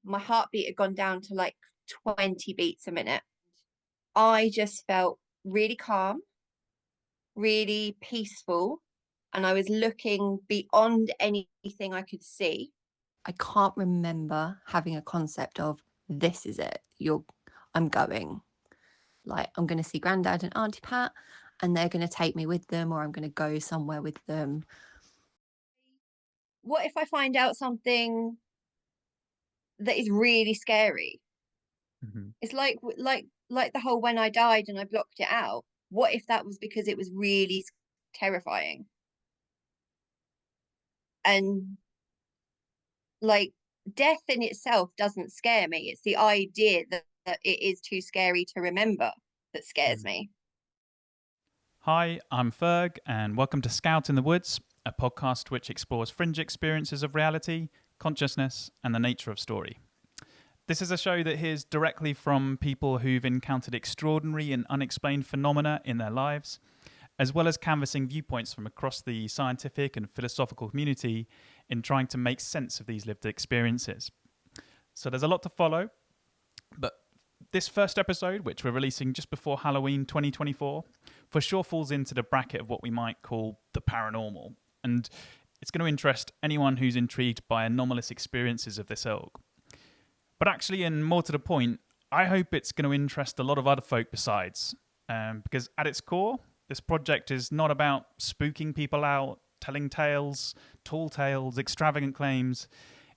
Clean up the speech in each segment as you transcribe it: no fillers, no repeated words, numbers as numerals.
My heartbeat had gone down to like 20 beats a minute. I just felt really calm, really peaceful, and I was looking beyond anything I could see. I can't remember having a concept of this is it. I'm going. Like, I'm going to see Grandad and Auntie Pat, and they're going to take me with them, or I'm going to go somewhere with them. What if I find out something that is really scary? Mhm. It's like the whole when I died and I blocked it out. What if that was because it was really terrifying? And like death in itself doesn't scare me. It's the idea that it is too scary to remember that scares Mm. me. Hi, I'm Ferg, and welcome to Scout in the Woods, a podcast which explores fringe experiences of reality, consciousness, and the nature of story. This is a show that hears directly from people who've encountered extraordinary and unexplained phenomena in their lives, as well as canvassing viewpoints from across the scientific and philosophical community in trying to make sense of these lived experiences. So there's a lot to follow, but this first episode, which we're releasing just before Halloween 2024, for sure falls into the bracket of what we might call the paranormal. And it's going to interest anyone who's intrigued by anomalous experiences of this ilk. But actually, and more to the point, I hope it's going to interest a lot of other folk besides. Because at its core, this project is not about spooking people out, telling tales, tall tales, extravagant claims.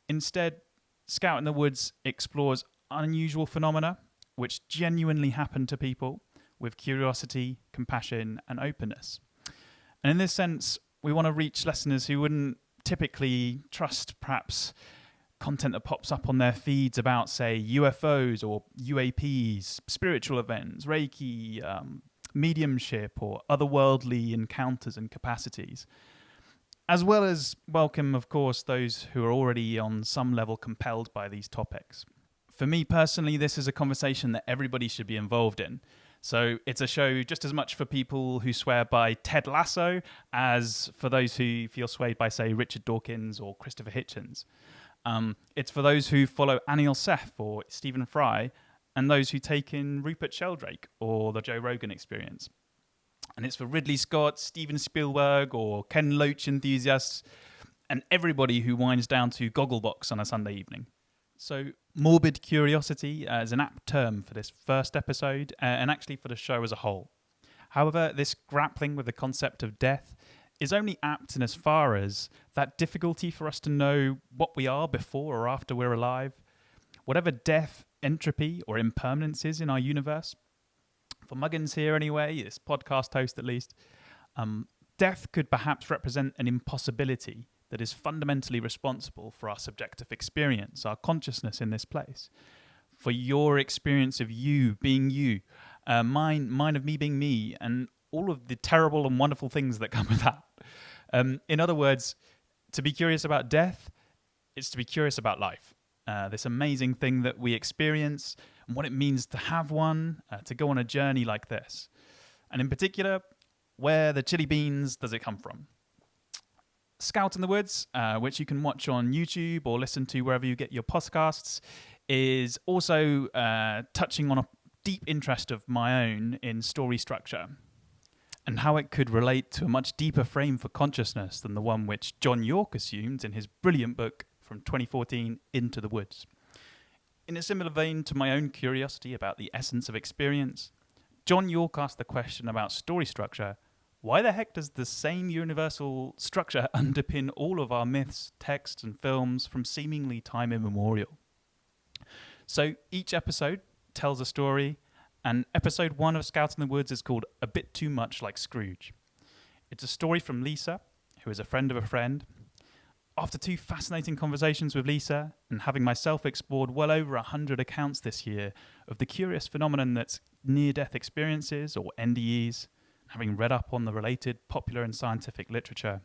Instead, Scout in the Woods explores unusual phenomena which genuinely happen to people with curiosity, compassion, and openness. And in this sense, we want to reach listeners who wouldn't typically trust perhaps content that pops up on their feeds about, say, UFOs or UAPs, spiritual events, Reiki, mediumship, or otherworldly encounters and capacities. As well as welcome, of course, those who are already on some level compelled by these topics. For me personally, this is a conversation that everybody should be involved in. So it's a show just as much for people who swear by Ted Lasso as for those who feel swayed by, say, Richard Dawkins or Christopher Hitchens. It's for those who follow Anil Seth or Stephen Fry, and those who take in Rupert Sheldrake or the Joe Rogan Experience. And it's for Ridley Scott, Steven Spielberg, or Ken Loach enthusiasts, and everybody who winds down to Gogglebox on a Sunday evening. So morbid curiosity is an apt term for this first episode, and actually for the show as a whole. However, this grappling with the concept of death is only apt in as far as that difficulty for us to know what we are before or after we're alive. Whatever death, entropy, or impermanence is in our universe, for Muggins here anyway, this podcast host at least, death could perhaps represent an impossibility that is fundamentally responsible for our subjective experience, our consciousness in this place. For your experience of you being you, mine of me being me, and all of the terrible and wonderful things that come with that. In other words, to be curious about death is to be curious about life. This amazing thing that we experience and what it means to have one, to go on a journey like this. And in particular, where the chili beans does it come from? Scout in the Woods, which you can watch on YouTube or listen to wherever you get your podcasts, is also touching on a deep interest of my own in story structure and how it could relate to a much deeper frame for consciousness than the one which John York assumed in his brilliant book from 2014, Into the Woods. In a similar vein to my own curiosity about the essence of experience, John York asked the question about story structure: why the heck does the same universal structure underpin all of our myths, texts, and films from seemingly time immemorial? So each episode tells a story, and episode 1 of Scout in the Woods is called A Bit Too Much Like Scrooge. It's a story from Lisa, who is a friend of a friend. After 2 fascinating conversations with Lisa, and having myself explored well over 100 accounts this year of the curious phenomenon that's near-death experiences, or NDEs, having read up on the related popular and scientific literature,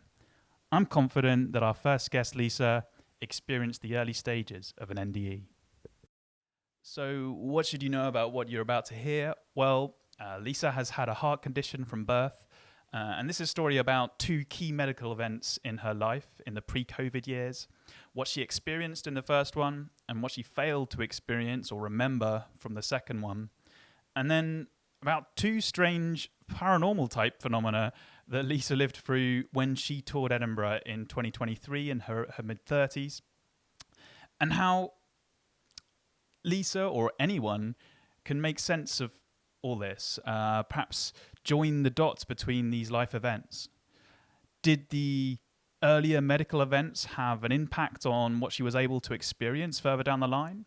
I'm confident that our first guest, Lisa, experienced the early stages of an NDE. So what should you know about what you're about to hear? Well, Lisa has had a heart condition from birth, And this is a story about two key medical events in her life in the pre-COVID years, what she experienced in the first one and what she failed to experience or remember from the second one. And then about two strange paranormal-type phenomena that Lisa lived through when she toured Edinburgh in 2023 in her mid-30s. And how Lisa or anyone can make sense of all this, perhaps join the dots between these life events. Did the earlier medical events have an impact on what she was able to experience further down the line?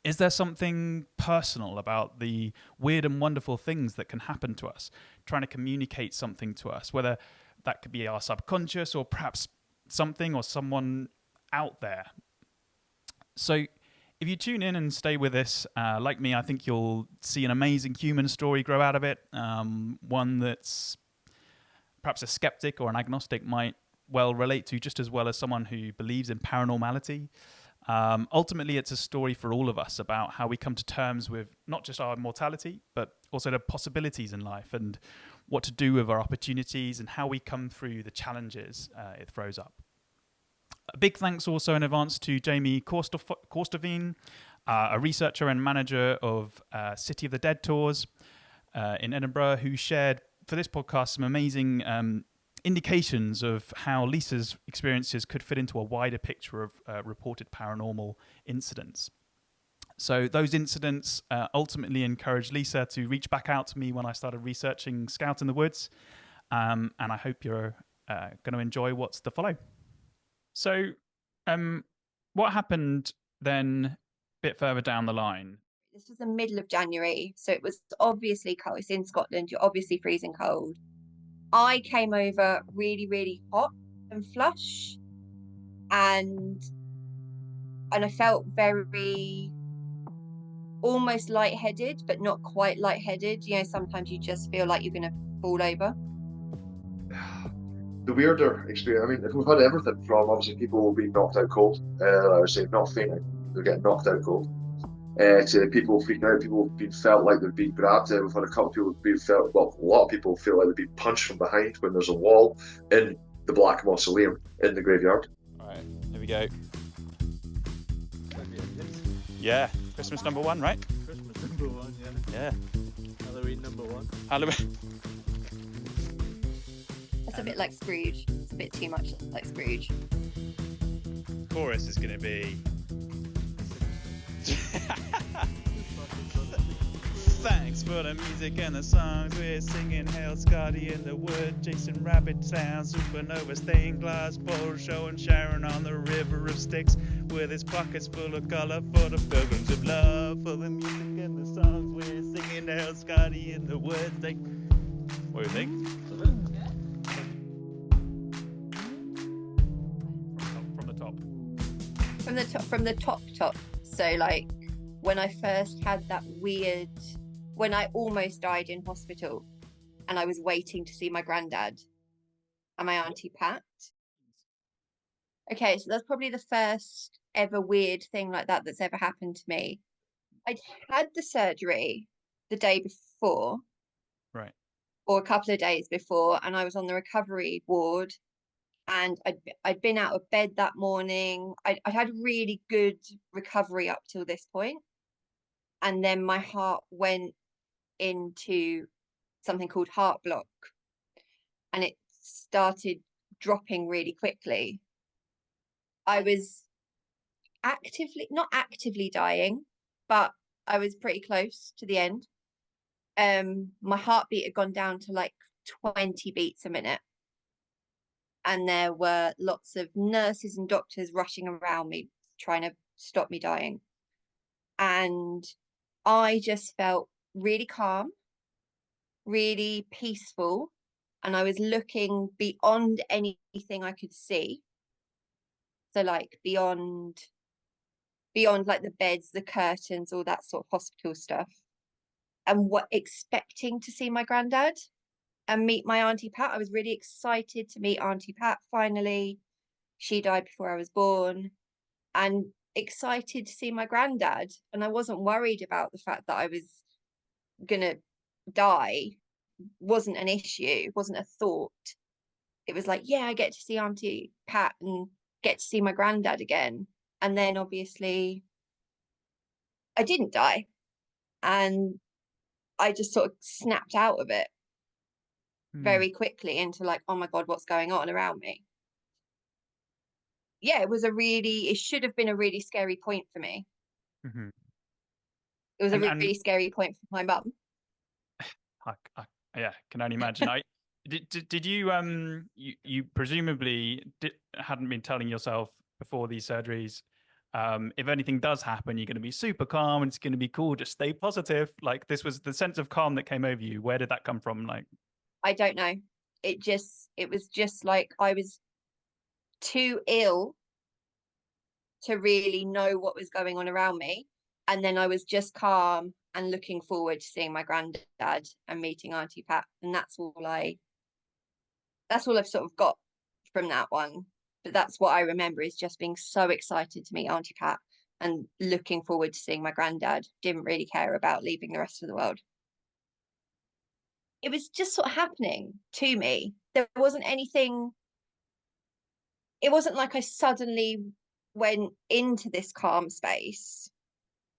Is there something personal about the weird and wonderful things that can happen to us, trying to communicate something to us, whether that could be our subconscious or perhaps something or someone out there? So if you tune in and stay with us, like me, I think you'll see an amazing human story grow out of it, one that's perhaps a skeptic or an agnostic might well relate to just as well as someone who believes in paranormality. Ultimately, it's a story for all of us about how we come to terms with not just our mortality, but also the possibilities in life and what to do with our opportunities and how we come through the challenges it throws up. A big thanks also in advance to Jamie Korsteveen, a researcher and manager of City of the Dead tours in Edinburgh, who shared for this podcast some amazing indications of how Lisa's experiences could fit into a wider picture of reported paranormal incidents. So those incidents ultimately encouraged Lisa to reach back out to me when I started researching Scout in the Woods, and I hope you're going to enjoy what's to follow. So what happened then a bit further down the line? This was the middle of January, so it was obviously cold. It's in Scotland, you're obviously freezing cold. I came over really, really hot and flush, and I felt very almost lightheaded, but not quite lightheaded. You know, sometimes you just feel like you're going to fall over. The weirder experience, I mean, we've had everything from obviously people being knocked out cold, I would say not fainting, they're getting knocked out cold, to people freaking out, people being felt like they've been grabbed. We've had a couple of people being felt, well, a lot of people feel like they've been punched from behind when there's a wall in the Black Mausoleum in the graveyard. All right, here we go. Yeah, Christmas number one, right? Christmas number one, yeah. Yeah. Halloween number one. Halloween. That's a bit like Scrooge. It's a bit too much like Scrooge. Chorus is going to be... Thanks for the music and the songs. We're singing Hail Scotty in the wood, chasing rabbit town, supernova stained glass bowl, showing Sharon on the river of Styx with its pockets full of colour for the pilgrims of love. For the music and the songs, we're singing Hail Scotty in the wood. What do you think? From the top. So like when I first had that weird, when I almost died in hospital and I was waiting to see my granddad and my auntie Pat. Okay, so that's probably the first ever weird thing like that that's ever happened to me. I'd had the surgery the day before, Right. or a couple of days before, and I was on the recovery ward. And I'd been out of bed that morning. I'd had really good recovery up till this point. And then my heart went into something called heart block. And it started dropping really quickly. I was not actively dying, but I was pretty close to the end. My heartbeat had gone down to like 20 beats a minute. And there were lots of nurses and doctors rushing around me, trying to stop me dying. And I just felt really calm, really peaceful. And I was looking beyond anything I could see. So like beyond like the beds, the curtains, all that sort of hospital stuff. And expecting to see my granddad and meet my auntie Pat. I was really excited to meet auntie Pat finally. She died before I was born, and excited to see my granddad. And I wasn't worried about the fact that I was gonna die. wasn't an issue, wasn't a thought. It was like, yeah, I get to see Auntie Pat and get to see my granddad again. And then obviously I didn't die. And I just sort of snapped out of it very quickly into like, oh my God, what's going on around me? Yeah, it should have been a really scary point for me. Mm-hmm. It was a And really scary point for my mum. I yeah, can only imagine. Did you you presumably hadn't been telling yourself before these surgeries, if anything does happen, you're going to be super calm and it's going to be cool. Just stay positive. Like, this was the sense of calm that came over you. Where did that come from? Like, I don't know. It was just like I was too ill to really know what was going on around me. And then I was just calm and looking forward to seeing my granddad and meeting Auntie Pat. And that's all I've sort of got from that one. But that's what I remember, is just being so excited to meet Auntie Pat and looking forward to seeing my granddad. Didn't really care about leaving the rest of the world. It was just sort of happening to me. There wasn't anything, it wasn't like I suddenly went into this calm space.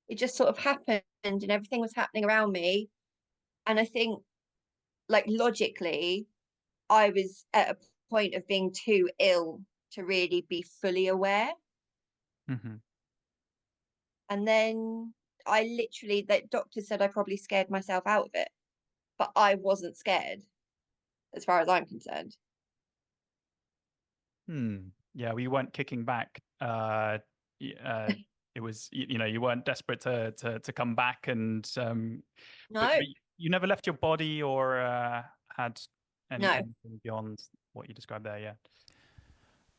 It just sort of happened and everything was happening around me. And I think, like, logically, I was at a point of being too ill to really be fully aware. mm-hmm. And then that doctor said I probably scared myself out of it, but I wasn't scared as far as I'm concerned. Yeah, we weren't kicking back. It was, you know, you weren't desperate to come back, and No, but you never left your body or had no. anything beyond what you described there. Yeah.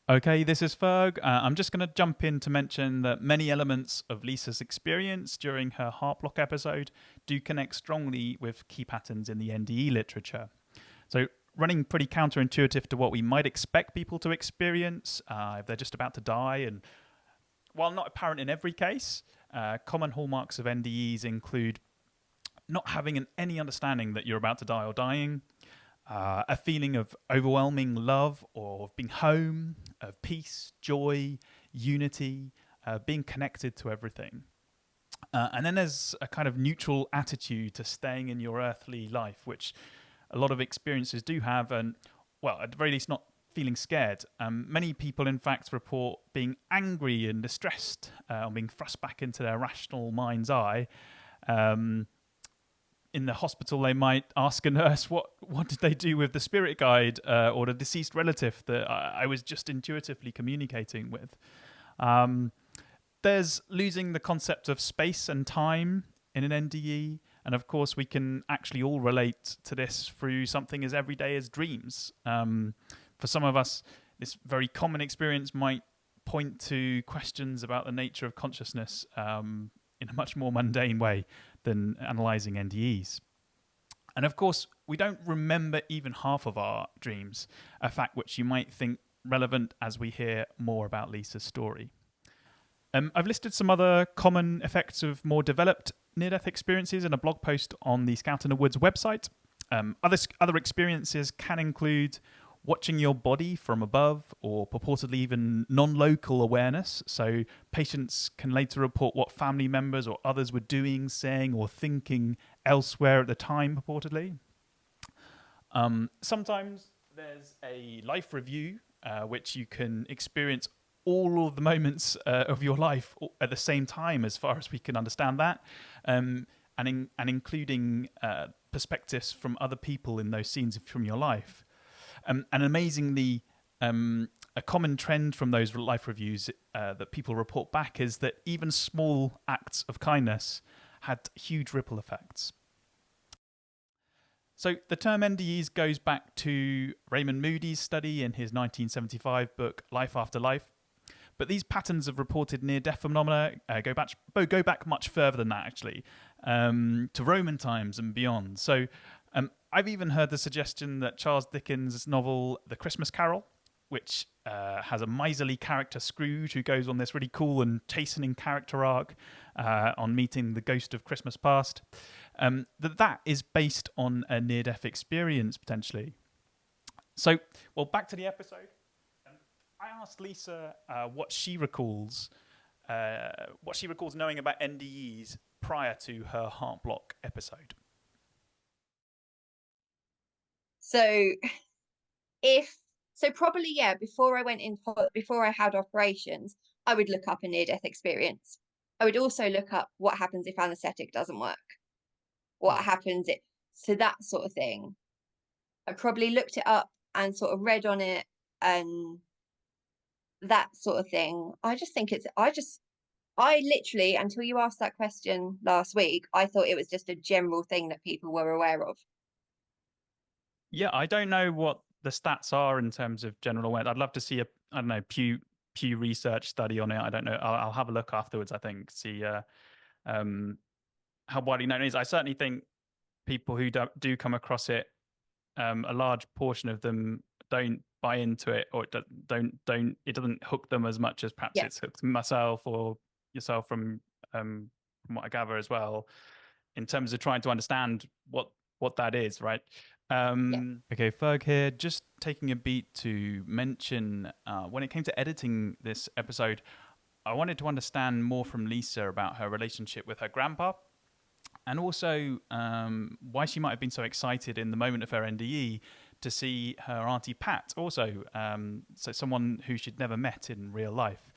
Okay, this is Ferg. I'm just going to jump in to mention that many elements of Lisa's experience during her heart block episode do connect strongly with key patterns in the NDE literature. So, running pretty counterintuitive to what we might expect people to experience if they're just about to die. And while not apparent in every case, common hallmarks of NDEs include not having any understanding that you're about to die or dying, a feeling of overwhelming love or of being home, of peace, joy, unity, being connected to everything. And then there's a kind of neutral attitude to staying in your earthly life, which a lot of experiences do have, and, well, at the very least, not feeling scared. Many people, in fact, report being angry and distressed, or being thrust back into their rational mind's eye. In the hospital, they might ask a nurse, what did they do with the spirit guide or the deceased relative that I was just intuitively communicating with? There's losing the concept of space and time in an NDE. And of course, we can actually all relate to this through something as everyday as dreams. For some of us, this very common experience might point to questions about the nature of consciousness in a much more mundane way than analysing NDEs. And of course, we don't remember even half of our dreams, a fact which you might think relevant as we hear more about Lisa's story. I've listed some other common effects of more developed near-death experiences in a blog post on the Scout in the Woods website. Other experiences can include watching your body from above, or purportedly even non-local awareness. So patients can later report what family members or others were doing, saying, or thinking elsewhere at the time, purportedly. Sometimes there's a life review, which you can experience all of the moments of your life at the same time, as far as we can understand that, and including perspectives from other people in those scenes from your life. And amazingly, a common trend from those life reviews that people report back is that even small acts of kindness had huge ripple effects. So the term NDEs goes back to Raymond Moody's study in his 1975 book, Life After Life. But these patterns of reported near-death phenomena go back much further than that, actually, to Roman times and beyond. So I've even heard the suggestion that Charles Dickens' novel The Christmas Carol which has a miserly character, Scrooge, who goes on this really cool and chastening character arc on meeting the ghost of Christmas past. That is based on a near-death experience, potentially. So, well, back to the episode. I asked Lisa what she recalls knowing about NDEs prior to her heart block episode. So probably, yeah, before I had operations, I would look up a near-death experience. I would also look up what happens if anaesthetic doesn't work. What happens so that sort of thing. I probably looked it up and sort of read on it and that sort of thing. I literally, until you asked that question last week, I thought it was just a general thing that people were aware of. Yeah, I don't know what the stats are in terms of general awareness. I'd love to see Pew research study on it. I don't know. I'll have a look afterwards, I think, see how widely known it is. I certainly think people who do come across it, a large portion of them don't buy into it, or it doesn't hook them as much as perhaps it's hooked myself or yourself from what I gather as well, in terms of trying to understand what that is, right? Okay, Ferg here, just taking a beat to mention when it came to editing this episode, I wanted to understand more from Lisa about her relationship with her grandpa, and also why she might have been so excited in the moment of her NDE to see her Auntie Pat also, so someone who she'd never met in real life.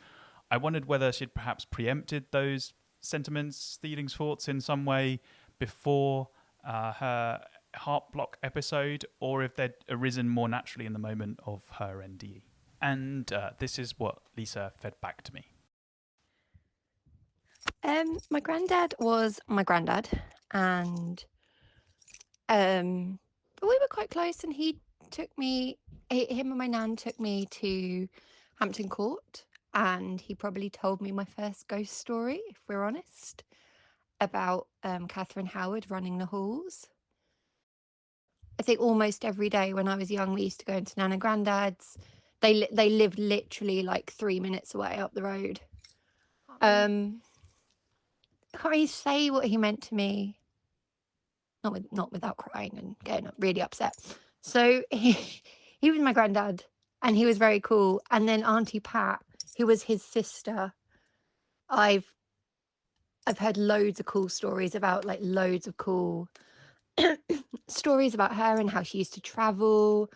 I wondered whether she'd perhaps preempted those sentiments, feelings, thoughts in some way before her heart block episode, or if they'd arisen more naturally in the moment of her NDE. And this is what Lisa fed back to me. My granddad was my granddad, and we were quite close, and him and my nan took me to Hampton Court, and he probably told me my first ghost story, if we're honest, about Catherine Howard running the halls. I think almost every day when I was young, we used to go into Nan and Granddad's. They lived literally like 3 minutes away up the road. I can't really say what he meant to me, not without crying and getting really upset. So he was my granddad, and he was very cool. And then Auntie Pat, who was his sister, I've heard loads of cool stories about, like loads of cool stories about her and how she used to travel,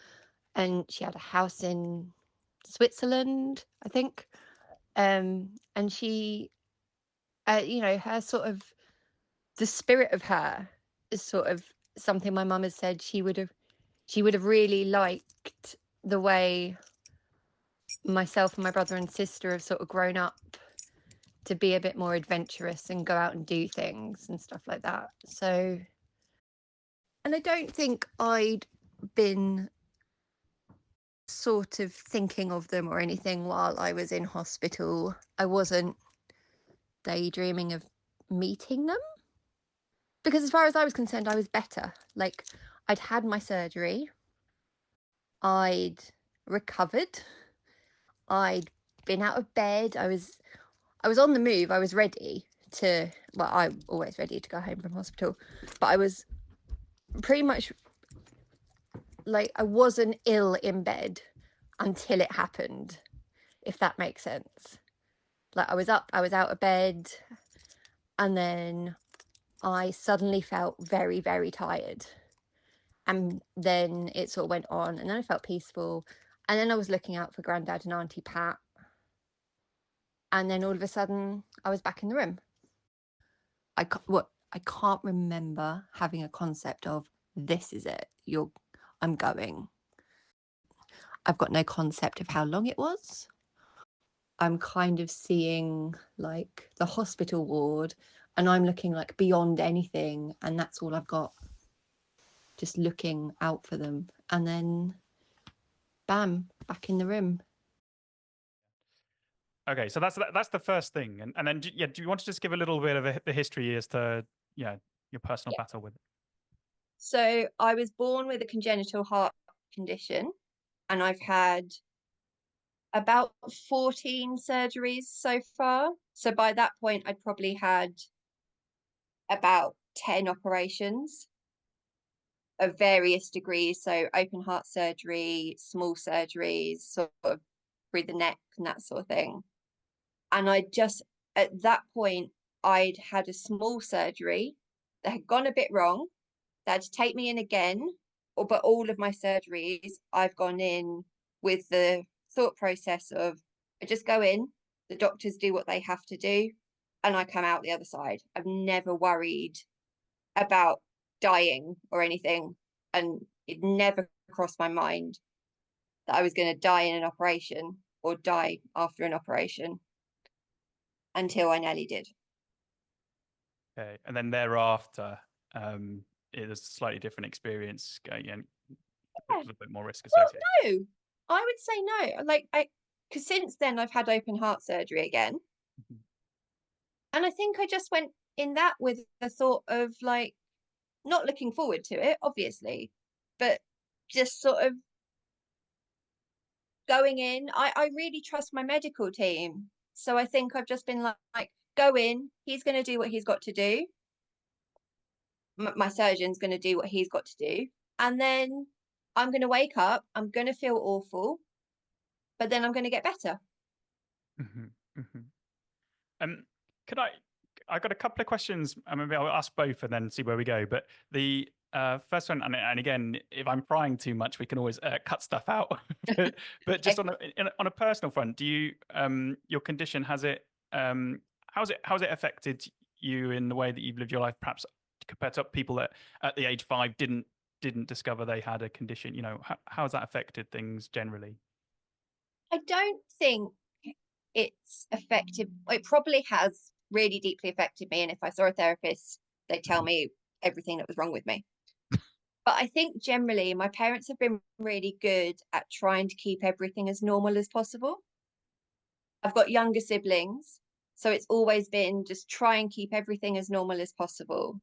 and she had a house in Switzerland, I think, and she her sort of, the spirit of her is sort of something my mum has said she would have really liked the way myself and my brother and sister have sort of grown up to be a bit more adventurous and go out and do things and stuff like that. So, and I don't think I'd been sort of thinking of them or anything while I was in hospital. I wasn't daydreaming of meeting them, because as far as I was concerned, I was better. Like, I'd had my surgery, I'd recovered, I'd been out of bed, I was on the move, I was ready to, well, I'm always ready to go home from hospital, but I was pretty much like, I wasn't ill in bed until it happened, if that makes sense. Like, I was up, I was out of bed, and then I suddenly felt very, very tired. And then it sort of went on, and then I felt peaceful. And then I was looking out for Grandad and Auntie Pat. And then all of a sudden, I was back in the room. I can't remember having a concept of, this is it, I'm going. I've got no concept of how long it was. I'm kind of seeing like the hospital ward, and I'm looking like beyond anything, and that's all I've got, just looking out for them. And then bam, back in the room. Okay, so that's the first thing, and then do you want to just give a little bit of the history as to your personal battle with it? So I was born with a congenital heart condition, and I've had about 14 surgeries so far. So by that point, I'd probably had about 10 operations of various degrees. So open heart surgery, small surgeries, sort of through the neck and that sort of thing. And at that point, I'd had a small surgery that had gone a bit wrong. They had to take me in again. But all of my surgeries, I've gone in with the thought process of I just go in, the doctors do what they have to do, and I come out the other side. I've never worried about dying or anything, and it never crossed my mind that I was going to die in an operation or die after an operation until I nearly did. Okay, and then thereafter, it was a slightly different experience going in, a little bit more risk associated. Well, no, I would say no. Because since then I've had open heart surgery again. Mhm. And I think I just went in that with the thought of like not looking forward to it, obviously, but just sort of going in. I really trust my medical team. So I think I've just been like go in, he's going to do what he's got to do. My surgeon's going to do what he's got to do. And then I'm going to wake up, I'm going to feel awful, but then I'm going to get better. Mm-hmm, mm-hmm. I got a couple of questions. Maybe I'll ask both and then see where we go. But the first one, and again, if I'm prying too much, we can always cut stuff out. but just on a personal front, do you your condition how's it affected you in the way that you've lived your life, perhaps compared to people that at the age 5 didn't discover they had a condition? You know, how has that affected things generally? I don't think it's affected. It probably has really deeply affected me. And if I saw a therapist, they'd tell me everything that was wrong with me. But I think generally my parents have been really good at trying to keep everything as normal as possible. I've got younger siblings, so it's always been just try and keep everything as normal as possible.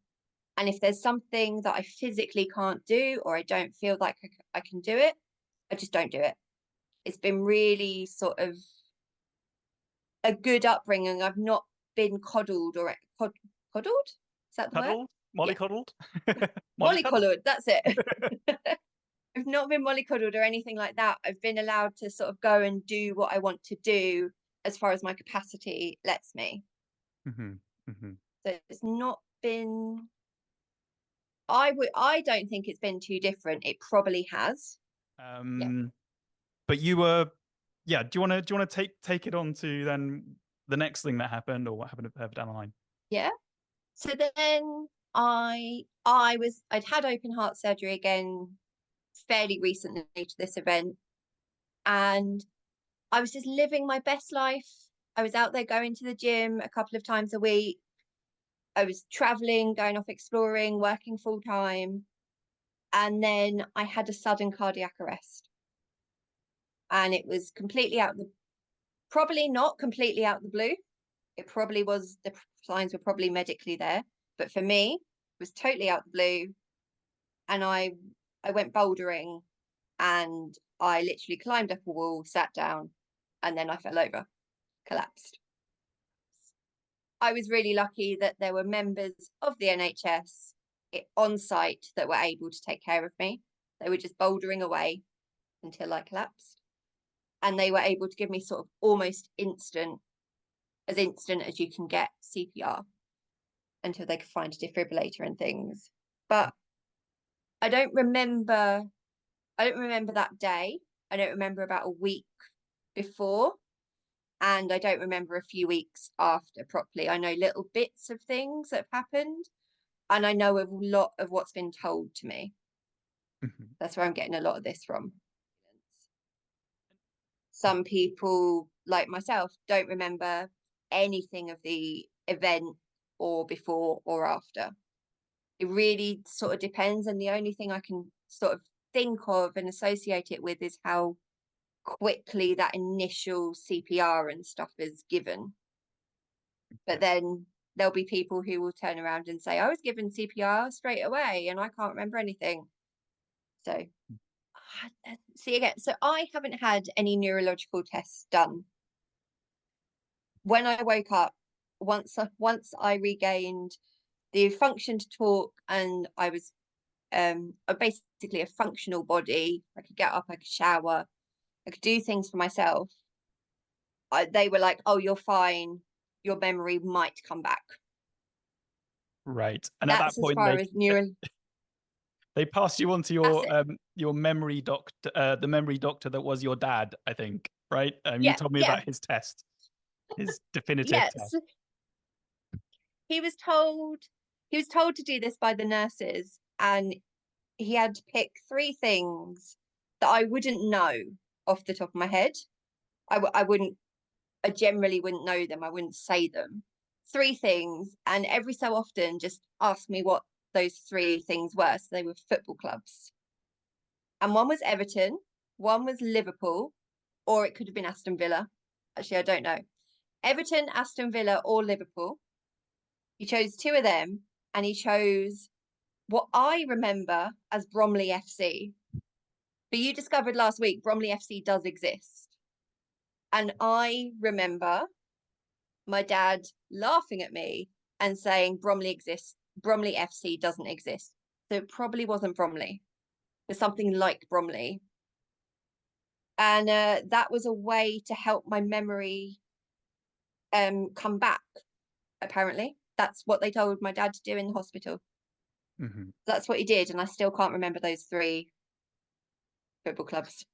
And if there's something that I physically can't do or I don't feel like I can do it, I just don't do it. It's been really sort of a good upbringing. I've not been coddled or coddled. Is that the word? Cuddled? Mollycoddled? Mollycoddled. That's it. I've not been mollycoddled or anything like that. I've been allowed to sort of go and do what I want to do as far as my capacity lets me. Mm-hmm, mm-hmm. So it's not been. I don't think it's been too different. It probably has. But you were, yeah. Do you want to take it on to then the next thing that happened, or what happened further down the line? Yeah. So then I'd had open heart surgery again fairly recently to this event, and I was just living my best life. I was out there going to the gym a couple of times a week. I was traveling, going off exploring, working full time. And then I had a sudden cardiac arrest. And it was probably not completely out of the blue. It probably was, the signs were probably medically there. But for me, it was totally out of the blue. And I went bouldering and I literally climbed up a wall, sat down, and then I fell over, collapsed. I was really lucky that there were members of the NHS on site that were able to take care of me. They were just bouldering away until I collapsed. And they were able to give me sort of almost instant as you can get CPR until they could find a defibrillator and things. But I don't remember that day. I don't remember about a week before. And I don't remember a few weeks after properly. I know little bits of things that have happened. And I know a lot of what's been told to me. Mm-hmm. That's where I'm getting a lot of this from. Some people, like myself, don't remember anything of the event or before or after. It really sort of depends. And the only thing I can sort of think of and associate it with is how quickly that initial CPR and stuff is given. But then there'll be people who will turn around and say, I was given CPR straight away and I can't remember anything. So see again. So I haven't had any neurological tests done. When I woke up, once I regained the function to talk, and I was basically a functional body. I could get up, I could shower, I could do things for myself. They were like, "Oh, you're fine. Your memory might come back." Right. And at that That's as point, far as they passed you on to That's it. your memory doctor, the memory doctor that was your dad, I think, right? You Yeah, told me yeah, about his test, his definitive yes. test. He was told to do this by the nurses, and he had to pick 3 things that I wouldn't know off the top of my head. I generally wouldn't know them. I wouldn't say them. 3 things, and every so often just ask me what those 3 things were. So they were football clubs. And one was Everton, one was Liverpool, or it could have been Aston Villa. Actually, I don't know. Everton, Aston Villa, or Liverpool. He chose 2 of them, and he chose what I remember as Bromley FC. But you discovered last week Bromley FC does exist. And I remember my dad laughing at me and saying Bromley exists, Bromley FC doesn't exist. So it probably wasn't Bromley. There's something like Bromley. And that was a way to help my memory come back, apparently. That's what they told my dad to do in the hospital. Mm-hmm. That's what he did, and I still can't remember those 3 football clubs.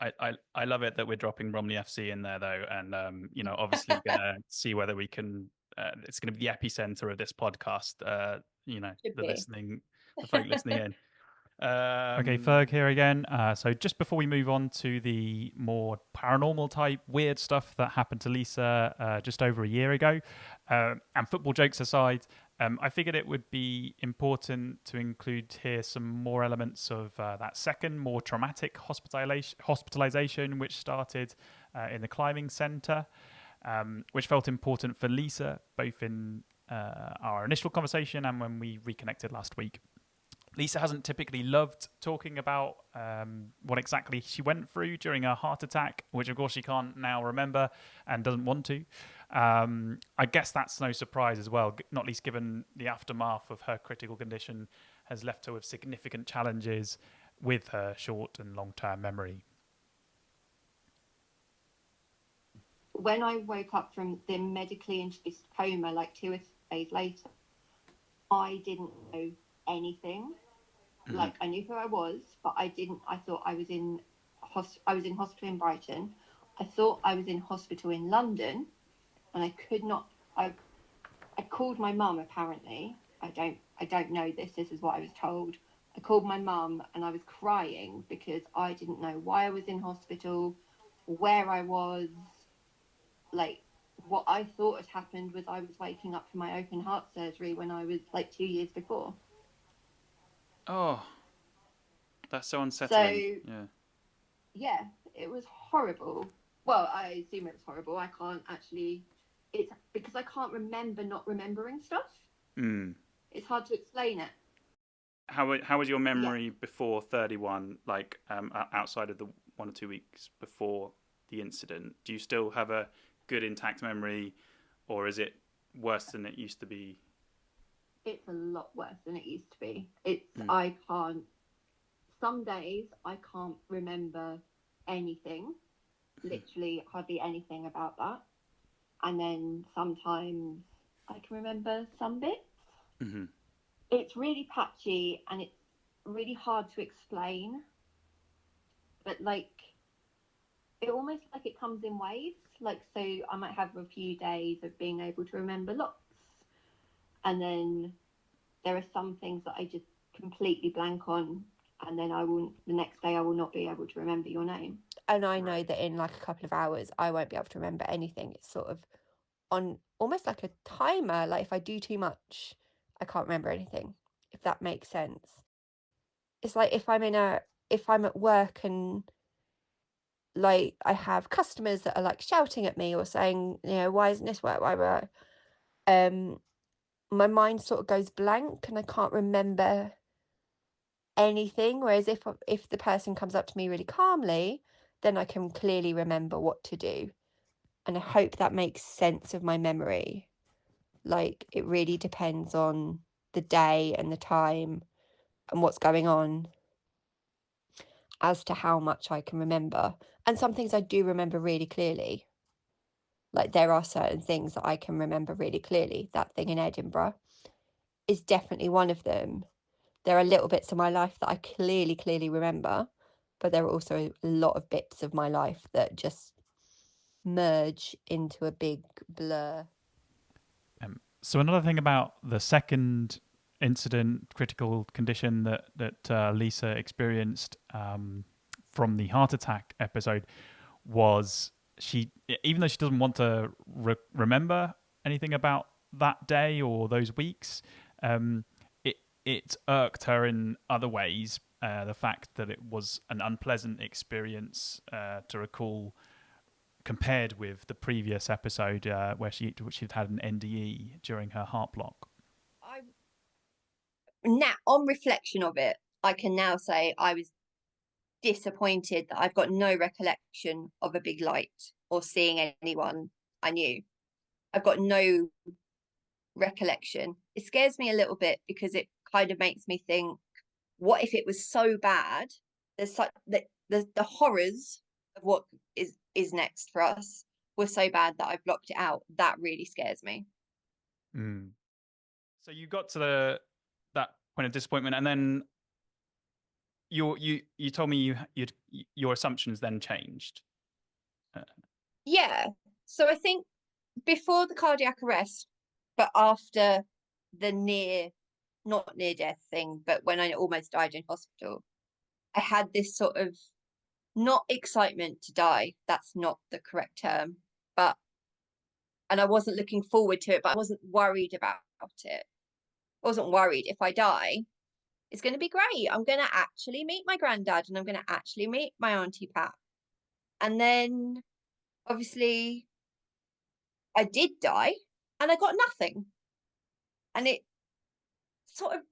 I love it that we're dropping Bromley FC in there, though, and obviously gonna see whether we can. It's going to be the epicenter of this podcast. The folk listening in. Okay, Ferg here again. So just before we move on to the more paranormal type weird stuff that happened to Lisa just over a year ago, and football jokes aside, I figured it would be important to include here some more elements of that second, more traumatic hospitalization, which started in the climbing centre, which felt important for Lisa, both in our initial conversation and when we reconnected last week. Lisa hasn't typically loved talking about what exactly she went through during her heart attack, which of course she can't now remember and doesn't want to. I guess that's no surprise as well, not least given the aftermath of her critical condition has left her with significant challenges with her short and long-term memory. When I woke up from the medically induced coma, like 2 days later, I didn't know anything. Like, I knew who I was, but I thought I was in hospital in Brighton. I thought I was in hospital in London, and I could not. I called my mum. Apparently, I don't know this. This is what I was told. I called my mum, and I was crying because I didn't know why I was in hospital, where I was. Like, what I thought had happened was I was waking up from my open heart surgery when I was like 2 years before. Oh, that's so unsettling. So, yeah, it was horrible. Well, I assume it was horrible. I can't actually. It's because I can't remember not remembering stuff. It's hard to explain it. How was your memory before 31? Like outside of the 1 or 2 weeks before the incident, do you still have a good intact memory, or is it worse than it used to be? It's a lot worse than it used to be. I can't. Some days I can't remember anything, literally hardly anything about that. And then sometimes I can remember some bits. Mm-hmm. It's really patchy and it's really hard to explain. But like, it almost like it comes in waves. Like, so I might have a few days of being able to remember lots. And then there are some things that I just completely blank on. And then the next day I will not be able to remember your name. And I know that in like a couple of hours, I won't be able to remember anything. It's sort of on almost like a timer. Like if I do too much, I can't remember anything, if that makes sense. It's like if I'm at work and like I have customers that are like shouting at me or saying, why isn't this work? Why? My mind sort of goes blank and I can't remember anything. Whereas if the person comes up to me really calmly, then I can clearly remember what to do. And I hope that makes sense of my memory. Like, it really depends on the day and the time and what's going on as to how much I can remember. And some things I do remember really clearly. Like, there are certain things that I can remember really clearly. That thing in Edinburgh is definitely one of them. There are little bits of my life that I clearly remember, but there are also a lot of bits of my life that just merge into a big blur. So another thing about the second incident, critical condition that Lisa experienced from the heart attack episode was she, even though she doesn't want to remember anything about that day or those weeks, it irked her in other ways. The fact that it was an unpleasant experience to recall, compared with the previous episode where she'd had an NDE during her heart block. Now, on reflection of it, I can now say I was disappointed that I've got no recollection of a big light or seeing anyone I knew. I've got no recollection. It scares me a little bit because it kind of makes me think, what if it was so bad? There's such the horrors of what is next for us were so bad that I've blocked it out. That really scares me. So you got to that point of disappointment, and then you told me your assumptions then changed. Yeah. So I think before the cardiac arrest, but after the not near death thing, but when I almost died in hospital, I had this sort of, not excitement to die, that's not the correct term, and I wasn't looking forward to it, but I wasn't worried about it. I wasn't worried if I die, it's going to be great. I'm going to actually meet my granddad and I'm going to actually meet my Auntie Pat. And then obviously I did die and I got nothing. And it sort of,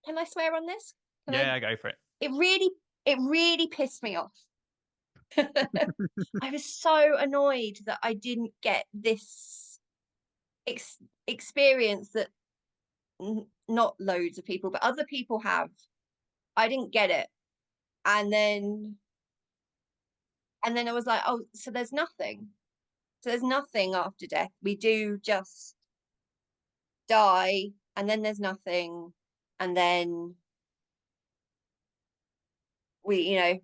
can I swear on this? Yeah, go for it. It really pissed me off. I was so annoyed that I didn't get this experience that not loads of people, but other people have. I didn't get it. And then I was like, oh, so there's nothing. So there's nothing after death. We do just die, and then there's nothing, and then we,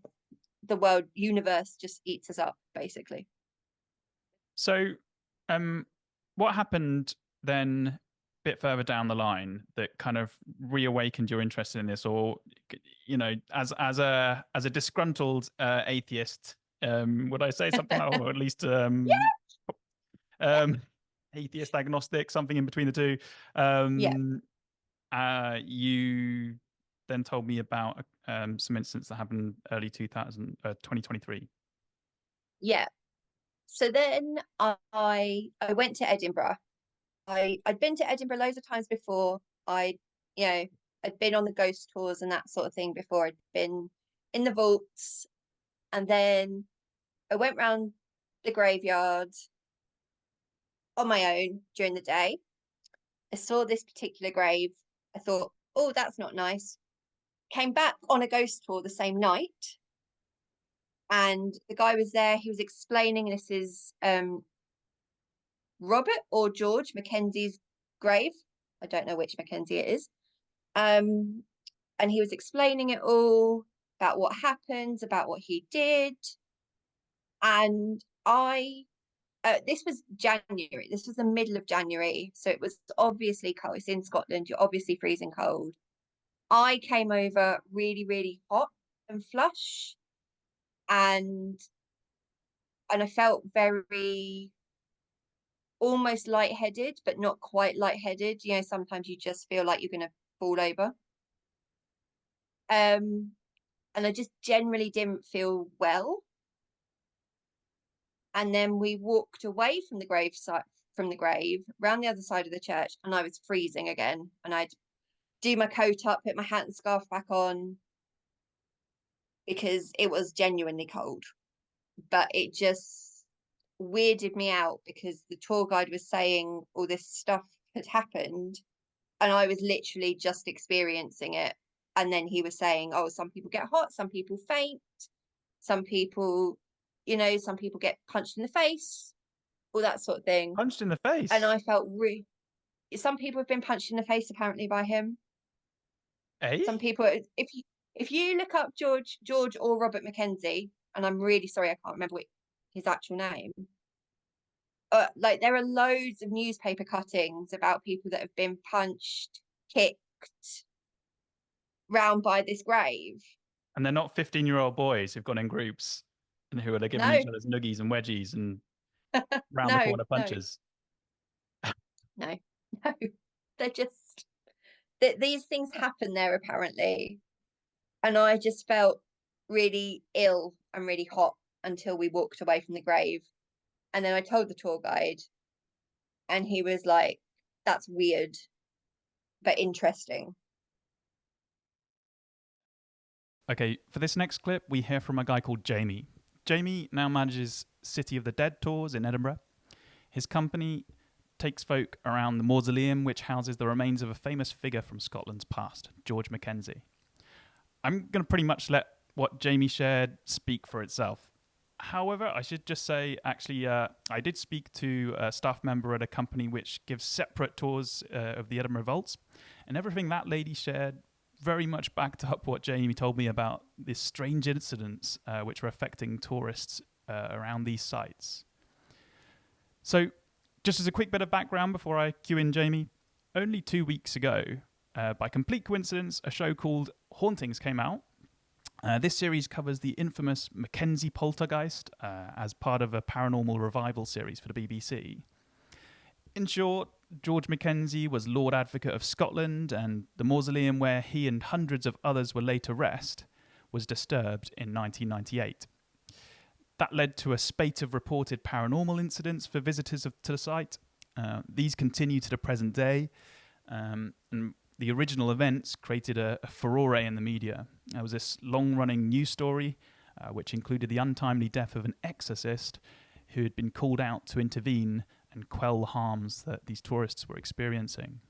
the universe just eats us up, basically. So, what happened then a bit further down the line that kind of reawakened your interest in this, or as a disgruntled atheist, would I say something like, or at least atheist agnostic, something in between the two? You then told me about some incidents that happened early 2023. Yeah. So then I went to Edinburgh. I'd been to Edinburgh loads of times before. I'd been on the ghost tours and that sort of thing before. I'd been in the vaults, and then I went round the graveyard on my own during the day. I saw this particular grave. I thought, oh, that's not nice. Came back on a ghost tour the same night, and the guy was there. He was explaining, this is Robert or George Mackenzie's grave. I don't know which Mackenzie it is. And he was explaining it all about what happened, about what he did. And this was January. This was the middle of January. So it was obviously cold. It's in Scotland. You're obviously freezing cold. I came over really, really hot and flush. And I felt very almost lightheaded, but not quite lightheaded. Sometimes you just feel like you're going to fall over. And I just generally didn't feel well. And then we walked away from the grave, round the other side of the church, and I was freezing again. And I'd do my coat up, put my hat and scarf back on, because it was genuinely cold. But it just weirded me out because the tour guide was saying all this stuff had happened and I was literally just experiencing it. And then he was saying, oh, some people get hot, some people faint, some people, some people get punched in the face, all that sort of thing. Punched in the face? And I felt some people have been punched in the face apparently by him. Eh? Some people, if you look up George or Robert Mackenzie, and I'm really sorry I can't remember his actual name, like there are loads of newspaper cuttings about people that have been punched, kicked round by this grave. And they're not 15-year-old boys who've gone in groups and who are giving No. each other's noogies and wedgies and round the corner punches. No. They're just these things happen there apparently. And I just felt really ill and really hot until we walked away from the grave. And then I told the tour guide and he was like, that's weird, but interesting. Okay, for this next clip, we hear from a guy called Jamie. Jamie now manages City of the Dead tours in Edinburgh. His company takes folk around the mausoleum, which houses the remains of a famous figure from Scotland's past, George Mackenzie. I'm going to pretty much let what Jamie shared speak for itself. However, I should just say, actually, I did speak to a staff member at a company which gives separate tours of the Edinburgh Vaults, and everything that lady shared very much backed up what Jamie told me about these strange incidents which were affecting tourists around these sites. So, just as a quick bit of background before I cue in Jamie, only 2 weeks ago, by complete coincidence, a show called Hauntings came out. This series covers the infamous Mackenzie poltergeist as part of a paranormal revival series for the BBC. In short, George Mackenzie was Lord Advocate of Scotland, and the mausoleum where he and hundreds of others were laid to rest was disturbed in 1998. That led to a spate of reported paranormal incidents for visitors to the site. These continue to the present day, and the original events created a furore in the media. There was this long-running news story which included the untimely death of an exorcist who had been called out to intervene and quell the harms that these tourists were experiencing.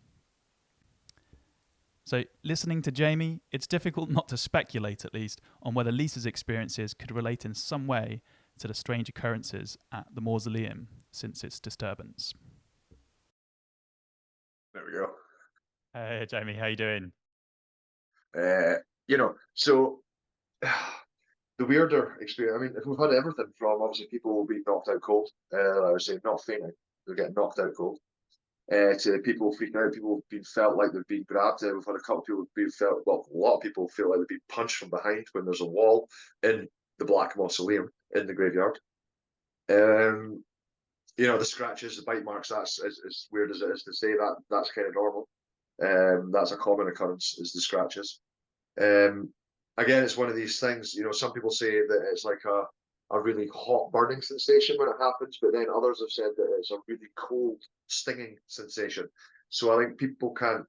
So, listening to Jamie, it's difficult not to speculate, at least, on whether Lisa's experiences could relate in some way to the strange occurrences at the mausoleum since its disturbance. There we go. Hey, Jamie, how you doing? So the weirder experience, I mean, if we've had everything from obviously people being knocked out cold, I would say not fainting, they're getting knocked out cold, to people freaking out, people being felt like they've been grabbed. We've had a couple of people being felt, well, a lot of people feel like they've been punched from behind when there's a wall in the Black Mausoleum in the graveyard. The scratches, the bite marks, that's as weird as it is to say that, that's kind of normal. That's a common occurrence, is the scratches. Again, it's one of these things, some people say that it's like a really hot burning sensation when it happens, but then others have said that it's a really cold stinging sensation. So I think people can't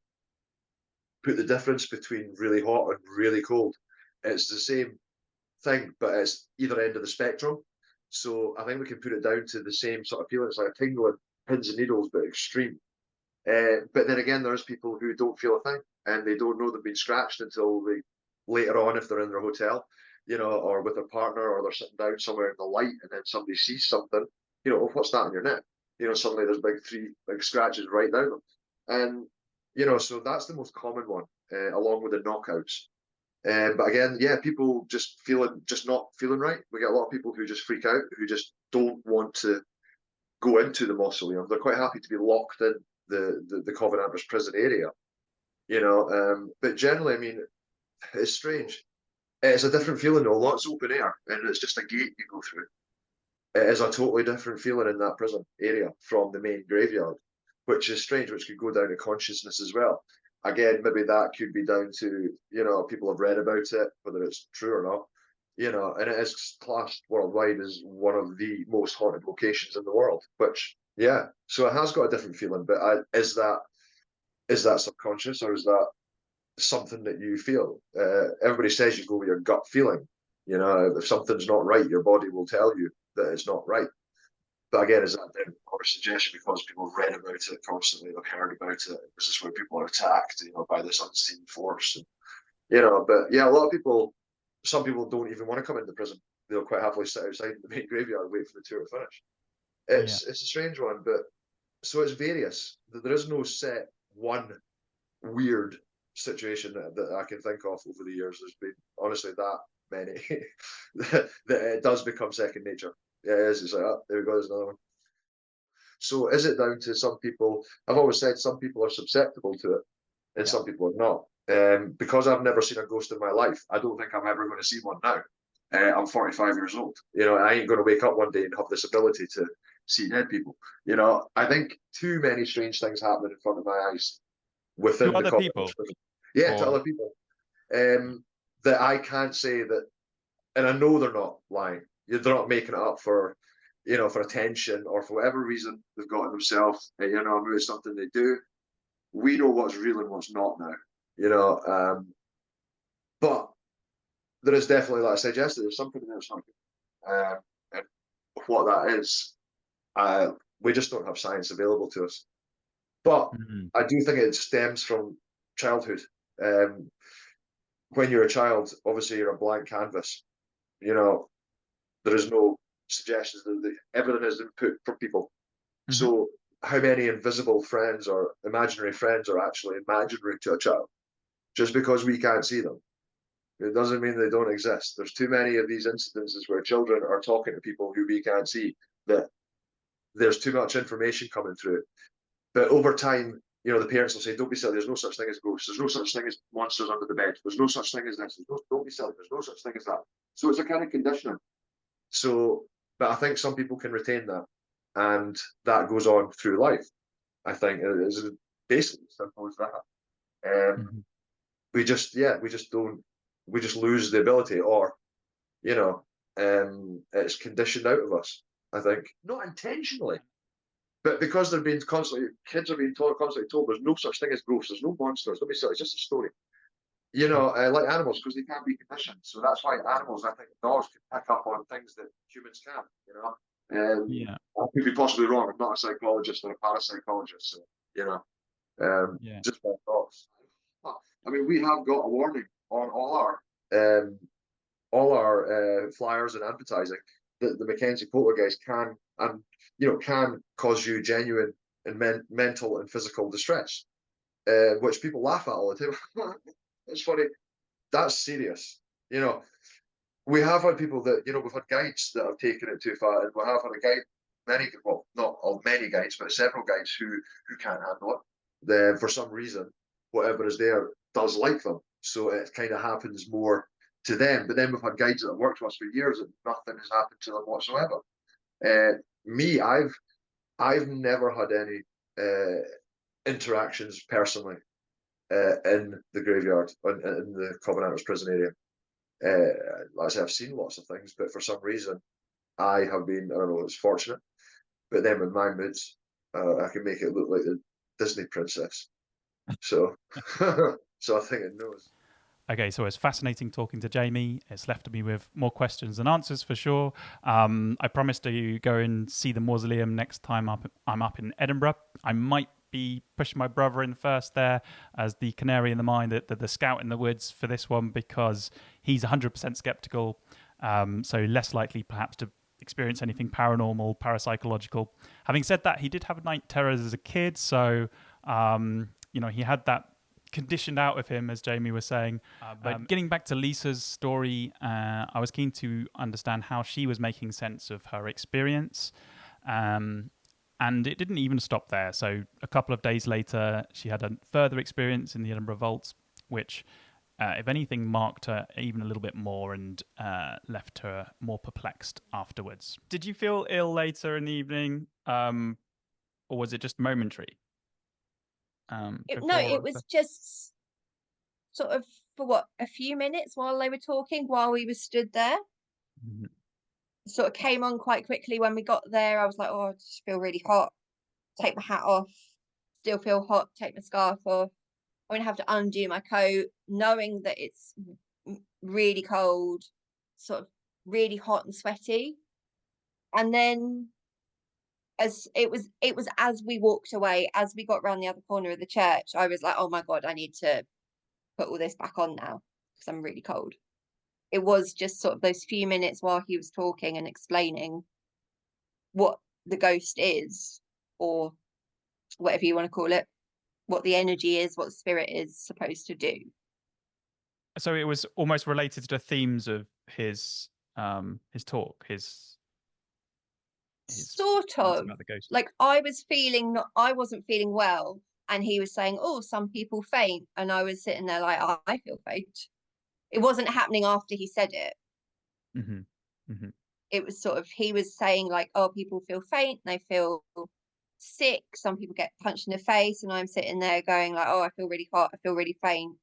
put the difference between really hot and really cold. It's the same thing, but it's either end of the spectrum. So I think we can put it down to the same sort of feeling. It's like a tingling, pins and needles, but extreme. But then again, there's people who don't feel a thing, and they don't know they've been scratched until later on, if they're in their hotel, or with their partner, or they're sitting down somewhere in the light, and then somebody sees something, oh, what's that on your neck? Suddenly there's three big scratches right down them. And, so that's the most common one, along with the knockouts. But again, yeah, people just not feeling right. We get a lot of people who just freak out, who just don't want to go into the mausoleum. They're quite happy to be locked in the Covenanters prison area, but generally, I mean, it's strange. It's a different feeling though. Lots of open air, and it's just a gate you go through. It is a totally different feeling in that prison area from the main graveyard, which is strange, which could go down to consciousness as well. Again, maybe that could be down to, people have read about it, whether it's true or not, and it is classed worldwide as one of the most haunted locations in the world, which, so it has got a different feeling, but is that subconscious, or is that something that you feel. Everybody says you go with your gut feeling. You know, if something's not right, your body will tell you that it's not right. But again, is that then or suggestion because people have read about it constantly, they've heard about it. This is where people are attacked, you know, by this unseen force. And, you know, but yeah, a lot of people, some people don't even want to come into prison. They'll quite happily sit outside the main graveyard, wait for the tour to finish. It's a strange one, but so it's various. There is no set one weird situation that I can think of over the years. There's been honestly that many that it does become second nature. Yeah, it is. It's like, oh, there we go, there's another one. So is it down to some people? I've always said some people are susceptible to it and some people are not. Because I've never seen a ghost in my life, I don't think I'm ever going to see one now. I'm 45 years old. You know, I ain't going to wake up one day and have this ability to see dead people. You know, I think too many strange things happen in front of my eyes within To other the people. Yeah, to other people. That I can't say that, and I know they're not lying. They're not making it up for, you know, for attention or for whatever reason they've got in themselves. You know, maybe it's something they do. We know what's real and what's not now. You know, but there is definitely, like I said yesterday, there's something in there, something. And what that is, we just don't have science available to us. But I do think it stems from childhood. When you're a child, obviously you're a blank canvas. You know, there is no suggestions. Everything is input from people. So how many invisible friends or imaginary friends are actually imaginary to a child? Just because we can't see them, it doesn't mean they don't exist. There's too many of these incidences where children are talking to people who we can't see, that there's too much information coming through. But over time, you know, the parents will say, don't be silly, there's no such thing as ghosts, there's no such thing as monsters under the bed, there's no such thing as this, don't be silly, there's no such thing as that. So it's a kind of conditioning. So, but I think some people can retain that, and that goes on through life. I think it is basically as simple as that. We just lose the ability, or, you know, it's conditioned out of us, I think. Not intentionally, but because they're being constantly, kids are being constantly told there's no such thing as ghosts, there's no monsters, don't be silly, it's just a story. You know, like animals, because they can't be conditioned. So that's why animals, I think dogs can pick up on things that humans can't, you know. I could be possibly wrong. I'm not a psychologist or a parapsychologist, so, you know, just my thoughts. I mean, we have got a warning on all our flyers and advertising that the Mackenzie poltergeist can, and you know, can cause you genuine and mental and physical distress, which people laugh at all the time. It's funny. That's serious. You know, we have had people that, you know, we've had guides that have taken it too far, and we have had a guide, well, not all many guides, but several guides who can't handle it. Then for some reason, whatever is there does like them, so it kind of happens more to them. But then we've had guides that have worked with us for years and nothing has happened to them whatsoever. Me, I've never had any interactions personally in the graveyard, in the Covenanters prison area. Like I say, I've seen lots of things, but for some reason, I have been, I don't know, it's fortunate. But then with my moods, I can make it look like the Disney princess. So, so I think it knows. Okay, so it's fascinating talking to Jamie. It's left me with more questions than answers for sure. I promised to go and see the mausoleum next time I'm up in Edinburgh. I might be pushing my brother in first there as the canary in the mine, the scout in the woods for this one, because he's 100% skeptical. So less likely perhaps to experience anything paranormal, parapsychological. Having said that, he did have night terrors as a kid, so you know, he had that conditioned out of him, as Jamie was saying. But getting back to Lisa's story, I was keen to understand how she was making sense of her experience. And it didn't even stop there. So a couple of days later, she had a further experience in the Edinburgh Vaults, which, if anything, marked her even a little bit more and left her more perplexed afterwards. Did you feel ill later in the evening, or was it just momentary? No, it was just sort of for a few minutes while they were talking, while we were stood there. Sort of came on quite quickly when we got there. I was like, oh, I just feel really hot. Take my hat off. Still feel hot. Take my scarf off. I'm going to have to undo my coat, knowing that it's really cold, sort of really hot and sweaty. And then as it was as we walked away, as we got around the other corner of the church, I was like, oh my God, I need to put all this back on now because I'm really cold. It was just sort of those few minutes while he was talking and explaining what the ghost is, or whatever you want to call it, what the energy is, what the spirit is supposed to do. So it was almost related to the themes of his talk, his sort of about the ghost. like I wasn't feeling well, and he was saying, oh, some people faint, and I was sitting there like, oh, I feel faint. It wasn't happening after he said it. It was sort of, he was saying like, oh, people feel faint, they feel sick, some people get punched in the face, and I'm sitting there going like, oh, I feel really hot, I feel really faint,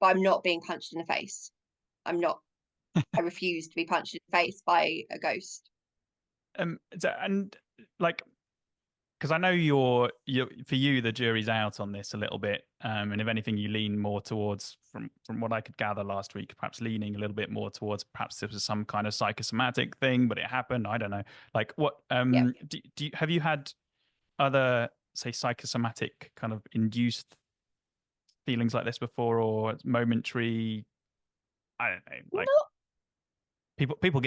but I'm not being punched in the face. I'm not. I refuse to be punched in the face by a ghost. And like, because I know you're for you the jury's out on this a little bit, and if anything, you lean more towards, from what I could gather last week, perhaps leaning a little bit more towards perhaps this was some kind of psychosomatic thing, but it happened. I don't know. Like, what? Yeah. Have you had other, say, psychosomatic kind of induced feelings like this before, or momentary? I don't know. Like, people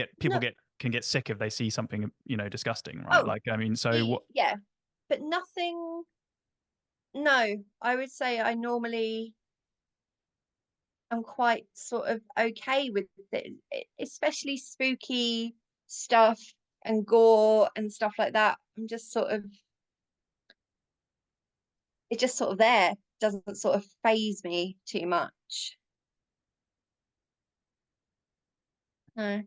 can get sick if they see something, disgusting, right? Oh, like, I mean, so what? Yeah, but nothing. No, I would say I'm quite sort of okay with it, especially spooky stuff and gore and stuff like that. It's just sort of there, doesn't sort of faze me too much. No.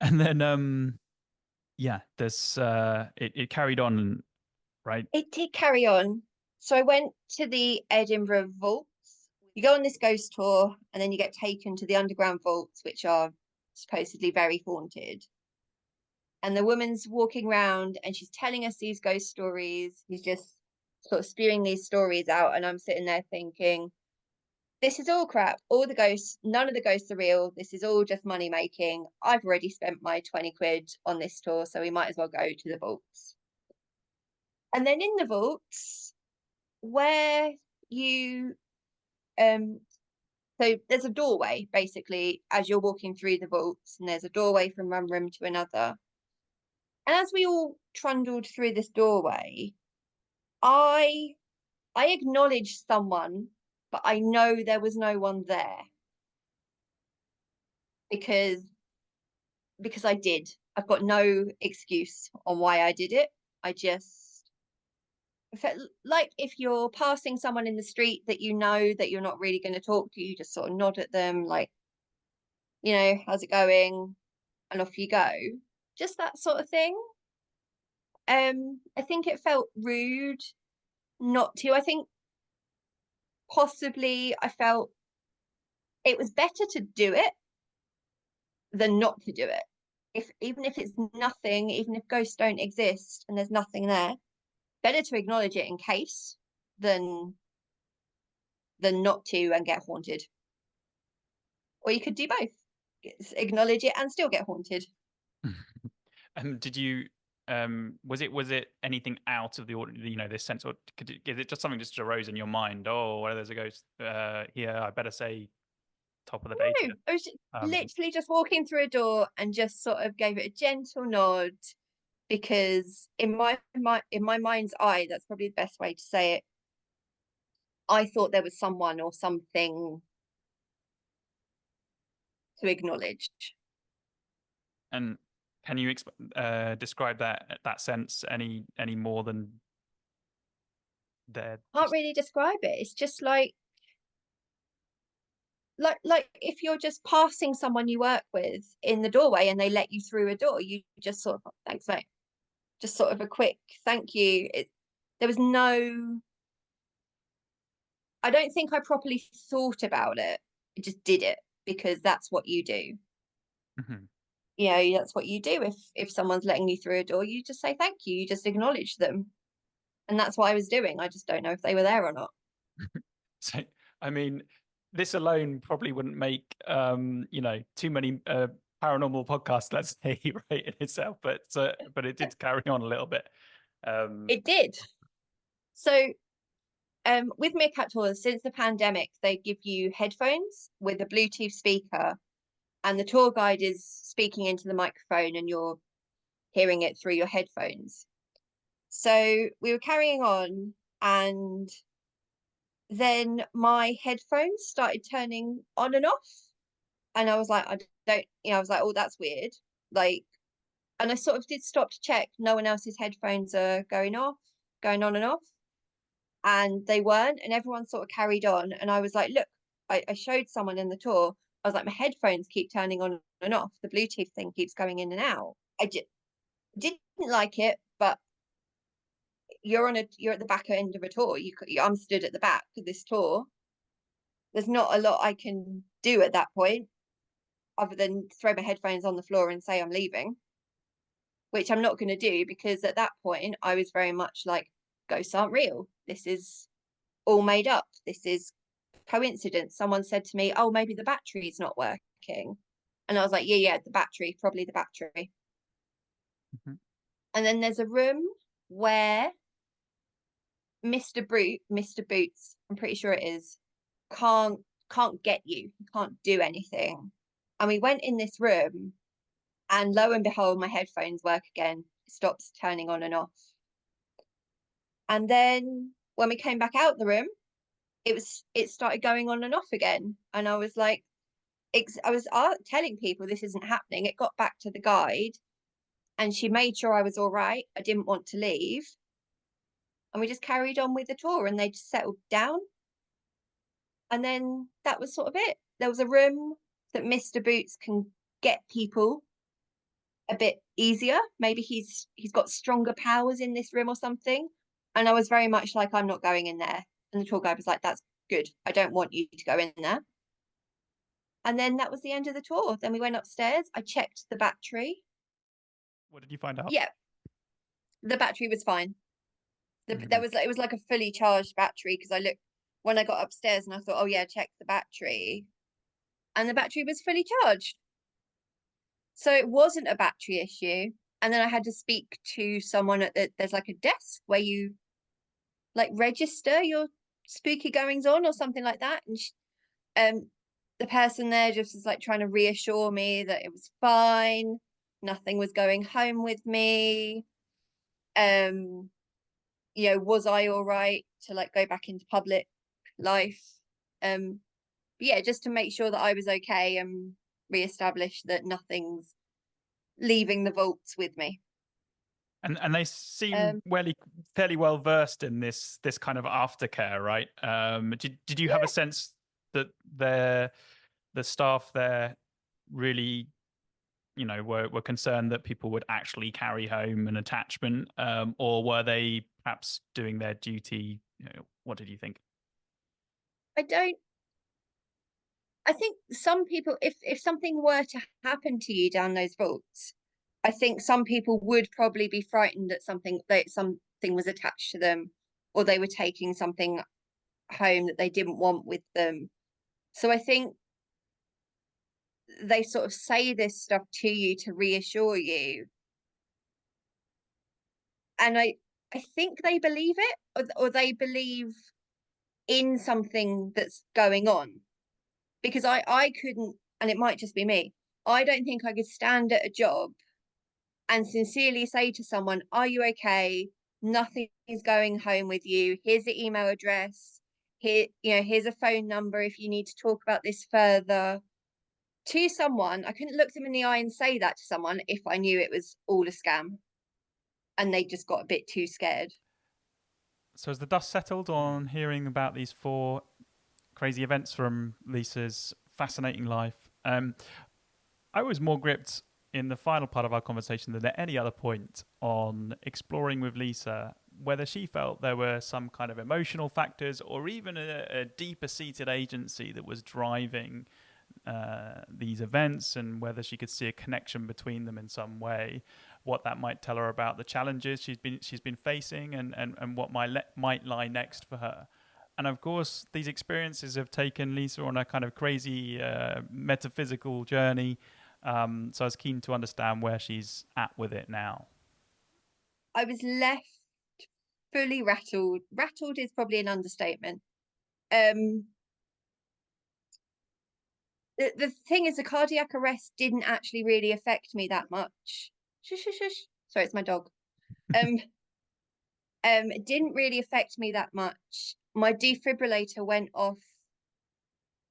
And then yeah, there's it carried on, right? It did carry on. So I went to the Edinburgh vaults. You go on this ghost tour, and then you get taken to the underground vaults, which are supposedly very haunted. And the woman's walking around and she's telling us these ghost stories. He's just sort of spewing these stories out. And I'm sitting there thinking, this is all crap. All the ghosts, none of the ghosts are real. This is all just money making. I've already spent my 20 quid on this tour, so we might as well go to the vaults. And then in the vaults, where you so there's a doorway basically as you're walking through the vaults, and there's a doorway from one room to another. And as we all trundled through this doorway, I acknowledged someone, but I know there was no one there because I did. I've got no excuse on why I did it. I felt like if you're passing someone in the street that you know that you're not really going to talk to, you just sort of nod at them like, how's it going? And off you go. Just that sort of thing. I think it felt rude not to. I think possibly I felt it was better to do it than not to do it. Even if it's nothing, even if ghosts don't exist and there's nothing there, better to acknowledge it in case than not to and get haunted. Or you could do both. Acknowledge it and still get haunted. Did you was it anything out of the ordinary, this sense, or is it just something just arose in your mind? Oh, well, there's a ghost here, I better say top of the data. I was literally just walking through a door and just sort of gave it a gentle nod, because in my mind's eye, that's probably the best way to say it, I thought there was someone or something to acknowledge. And can you describe that sense any more than there? Can't really describe it. It's just like if you're just passing someone you work with in the doorway and they let you through a door, you just sort of, thanks mate, just sort of a quick thank you. There was no, I don't think I properly thought about it. I just did it because that's what you do. That's what you do. If someone's letting you through a door, you just say thank you, you just acknowledge them. And that's what I was doing. I just don't know if they were there or not. So, I mean, this alone probably wouldn't make, too many paranormal podcasts, let's say, right, in itself. But it did carry on a little bit. It did. So with Meerkat Tours, since the pandemic, they give you headphones with a Bluetooth speaker, and the tour guide is speaking into the microphone and you're hearing it through your headphones. So we were carrying on, and then my headphones started turning on and off. And I was like, I was like, oh, that's weird. Like, and I sort of did stop to check no one else's headphones are going on and off. And they weren't, and everyone sort of carried on. And I was like, look, I showed someone in the tour, I was like, my headphones keep turning on and off. The Bluetooth thing keeps going in and out. I didn't like it, but you're at the back end of a tour. I'm stood at the back of this tour. There's not a lot I can do at that point other than throw my headphones on the floor and say I'm leaving, which I'm not going to do, because at that point I was very much like, ghosts aren't real. This is all made up. This is coincidence. Someone said to me, oh, maybe the battery's not working. And I was like, yeah, probably the battery. Mm-hmm. And then there's a room where Mr. Boots, I'm pretty sure it is, can't get you. He can't do anything. And we went in this room, and lo and behold, my headphones work again. It stops turning on and off. And then when we came back out the room, it started going on and off again. And I was like, I was telling people this isn't happening. It got back to the guide, and she made sure I was all right. I didn't want to leave. And we just carried on with the tour, and they just settled down. And then that was sort of it. There was a room that Mr. Boots can get people a bit easier. Maybe he's got stronger powers in this room or something. And I was very much like, I'm not going in there. And the tour guide was like, that's good. I don't want you to go in there. And then that was the end of the tour. Then we went upstairs. I checked the battery. What did you find out? Yeah, the battery was fine. It was like a fully charged battery, because I looked when I got upstairs and I thought, oh yeah, check the battery. And the battery was fully charged. So it wasn't a battery issue. And then I had to speak to someone there's like a desk where you like register your spooky goings on or something like that. And the person there just was like trying to reassure me that it was fine. Nothing was going home with me. Was I all right to like go back into public life? But yeah, just to make sure that I was okay and reestablish that nothing's leaving the vaults with me. And they seem fairly well versed in this kind of aftercare, right? Did you have a sense that the staff there really, were concerned that people would actually carry home an attachment, or were they perhaps doing their duty? What did you think? I think some people, if something were to happen to you down those vaults, I think some people would probably be frightened that something was attached to them, or they were taking something home that they didn't want with them. So I think they sort of say this stuff to you to reassure you. And I think they believe it, or they believe in something that's going on. Because I couldn't, and it might just be me, I don't think I could stand at a job and sincerely say to someone, are you okay? Nothing is going home with you. Here's the email address. Here's a phone number if you need to talk about this further. To someone, I couldn't look them in the eye and say that to someone if I knew it was all a scam and they just got a bit too scared. So has the dust settled on hearing about these 4 crazy events from Lisa's fascinating life? I was more gripped in the final part of our conversation than at any other point on exploring with Lisa whether she felt there were some kind of emotional factors or even a deeper seated agency that was driving these events, and whether she could see a connection between them in some way, what that might tell her about the challenges she's been facing, and what might lie next for her. And of course, these experiences have taken Lisa on a kind of crazy metaphysical journey. So I was keen to understand where she's at with it now. I was left fully rattled. Rattled is probably an understatement. The thing is, the cardiac arrest didn't actually really affect me that much. Shush, shush, shush. Sorry, it's my dog. It didn't really affect me that much. My defibrillator went off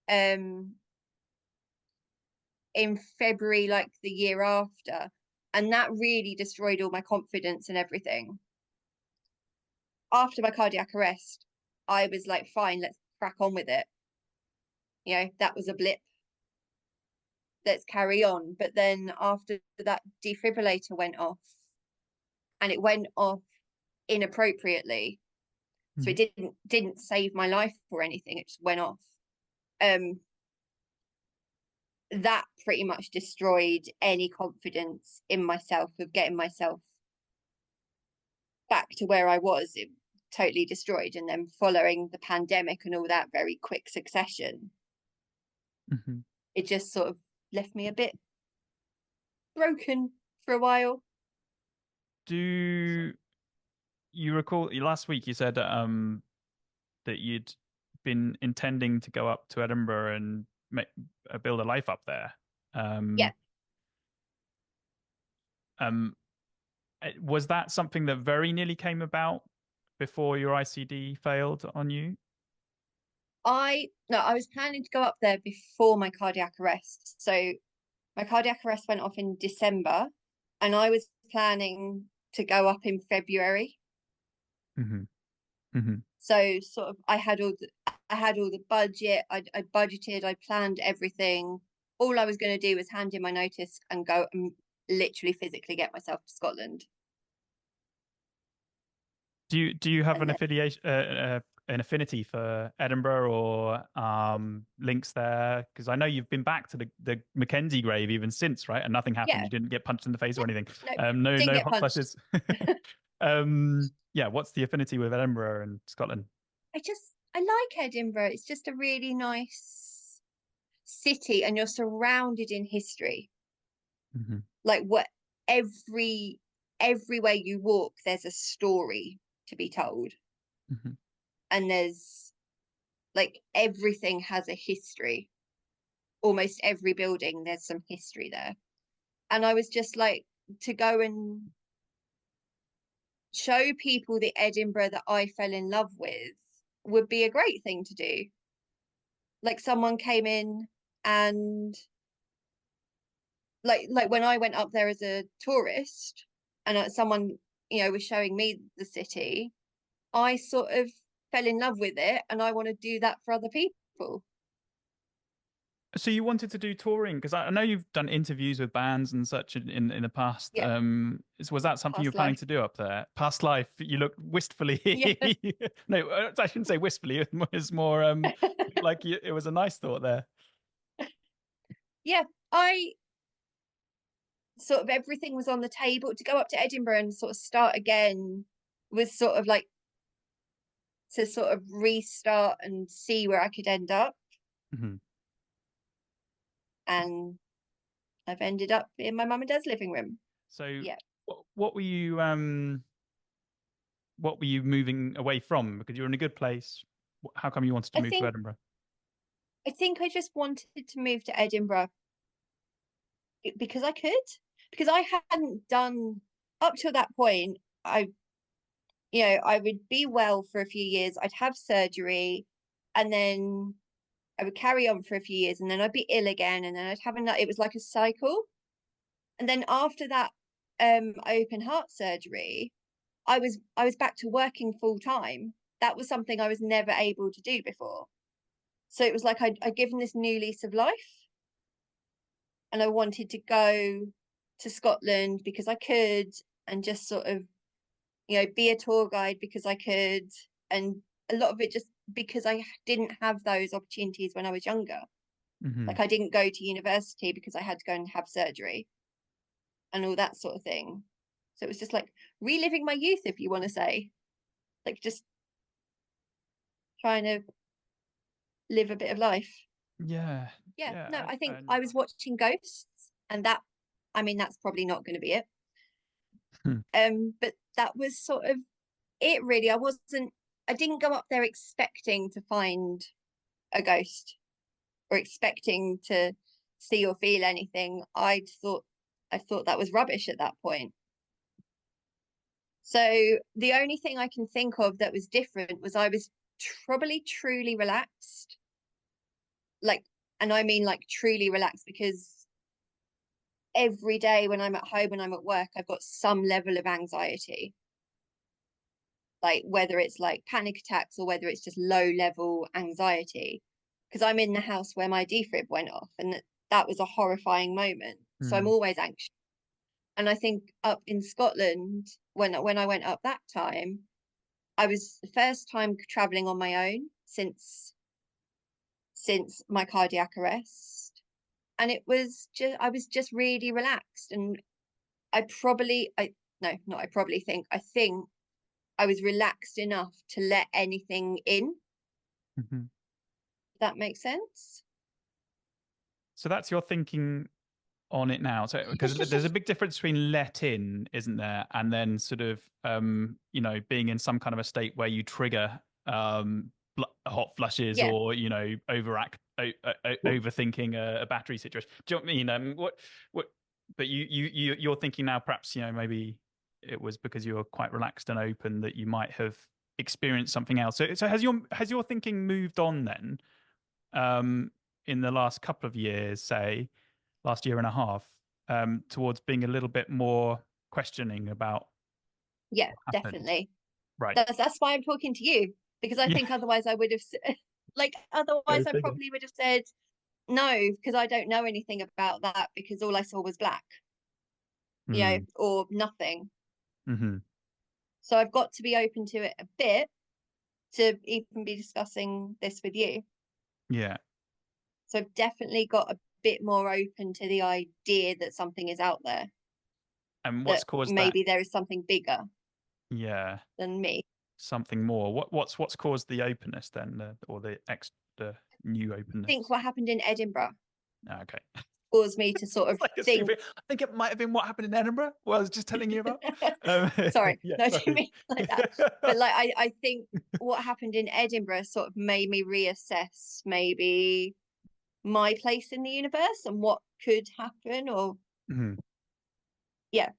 in February, like the year after, and that really destroyed all my confidence and everything. After my cardiac arrest, I was like, fine, let's crack on with it. You know, that was a blip. Let's carry on. But then after that defibrillator went off, and it went off inappropriately, so it didn't save my life or anything, it just went off. That pretty much destroyed any confidence in myself of getting myself back to where I was. It totally destroyed. And then following the pandemic and all that very quick succession, it just sort of left me a bit broken for a while. Do you recall last week you said that you'd been intending to go up to Edinburgh and build a life up there? Yeah. Was that something that very nearly came about before your ICD failed on you? I was planning to go up there before my cardiac arrest. So my cardiac arrest went off in December, and I was planning to go up in February. So sort of I had all the budget. I budgeted. I planned everything. All I was going to do was hand in my notice and go and literally physically get myself to Scotland. Do you have an affiliation, an affinity for Edinburgh or links there? Because I know you've been back to the Mackenzie grave even since, right? And nothing happened. Yeah. You didn't get punched in the face or anything. No, no hot punched. flushes. Yeah. What's the affinity with Edinburgh and Scotland? I like Edinburgh. It's just a really nice city, and you're surrounded in history. Like everywhere you walk, there's a story to be told. And there's like everything has a history. Almost every building, there's some history there. And I was just like, to go and show people the Edinburgh that I fell in love with would be a great thing to do. Like someone came in and like when I went up there as a tourist and someone, you know, was showing me the city, I sort of fell in love with it, and I want to do that for other people. So you wanted to do touring, because I know you've done interviews with bands and such in the past. Yeah. Was that something you were planning to do up there? Past life, you look wistfully. Yeah. No, I shouldn't say wistfully. It was more like it was a nice thought there. Yeah, I sort of everything was on the table. To go up to Edinburgh and sort of start again was sort of like to sort of restart and see where I could end up. And I've ended up in my mum and dad's living room. So yeah, what were you moving away from? Because you're in a good place. How come you wanted to move to Edinburgh? I think I just wanted to move to Edinburgh because I could. Because I hadn't done up till that point. I would be well for a few years. I'd have surgery, and then I would carry on for a few years, and then I'd be ill again, and then I'd have another. It was like a cycle. And then after that open heart surgery, I was back to working full time. That was something I was never able to do before. So it was like I'd given this new lease of life, and I wanted to go to Scotland because I could, and just sort of, you know, be a tour guide because I could, and a lot of it just because I didn't have those opportunities when I was younger. Like I didn't go to university because I had to go and have surgery and all that sort of thing. So it was just like reliving my youth, if you want to say, like just trying to live a bit of life. Yeah. No, I think I was watching ghosts, and that's probably not going to be it. But that was sort of it, really. I didn't go up there expecting to find a ghost or expecting to see or feel anything. I thought that was rubbish at that point. So the only thing I can think of that was different was I was probably truly relaxed. And I mean like truly relaxed, because every day when I'm at home and I'm at work, I've got some level of anxiety. Like whether it's like panic attacks or whether it's just low level anxiety, because I'm in the house where my defib went off, and that was a horrifying moment. So I'm always anxious. And I think up in Scotland, when I went up that time, I was the first time traveling on my own since my cardiac arrest, and I was just really relaxed. And I think I was relaxed enough to let anything in. Mm-hmm. That makes sense. So that's your thinking on it now. So because there's a big difference between let in, isn't there, and then sort of being in some kind of a state where you trigger hot flushes, Yeah. or overthinking a battery situation. Do you know what I mean? What? But you're thinking now, perhaps maybe it was because you were quite relaxed and open that you might have experienced something else. So has your thinking moved on then? In the last couple of years, say last year and a half, towards being a little bit more questioning about definitely. Right. That's why I'm talking to you, because I think otherwise I would have I probably would have said no, because I don't know anything about that, because all I saw was black, or nothing. Mm-hmm. So I've got to be open to it a bit to even be discussing this with you. Yeah. So I've definitely got a bit more open to the idea that something is out there. And what's caused maybe that? There is something bigger. Yeah. Than me. Something more. What's caused the openness then, or the extra new openness? I think what happened in Edinburgh. Okay. Caused me to sort of think. I think it might have been what happened in Edinburgh. What I was just telling you about. Sorry, yeah, no, I sorry. didn't mean like that. But I think what happened in Edinburgh sort of made me reassess maybe my place in the universe and what could happen, or yeah.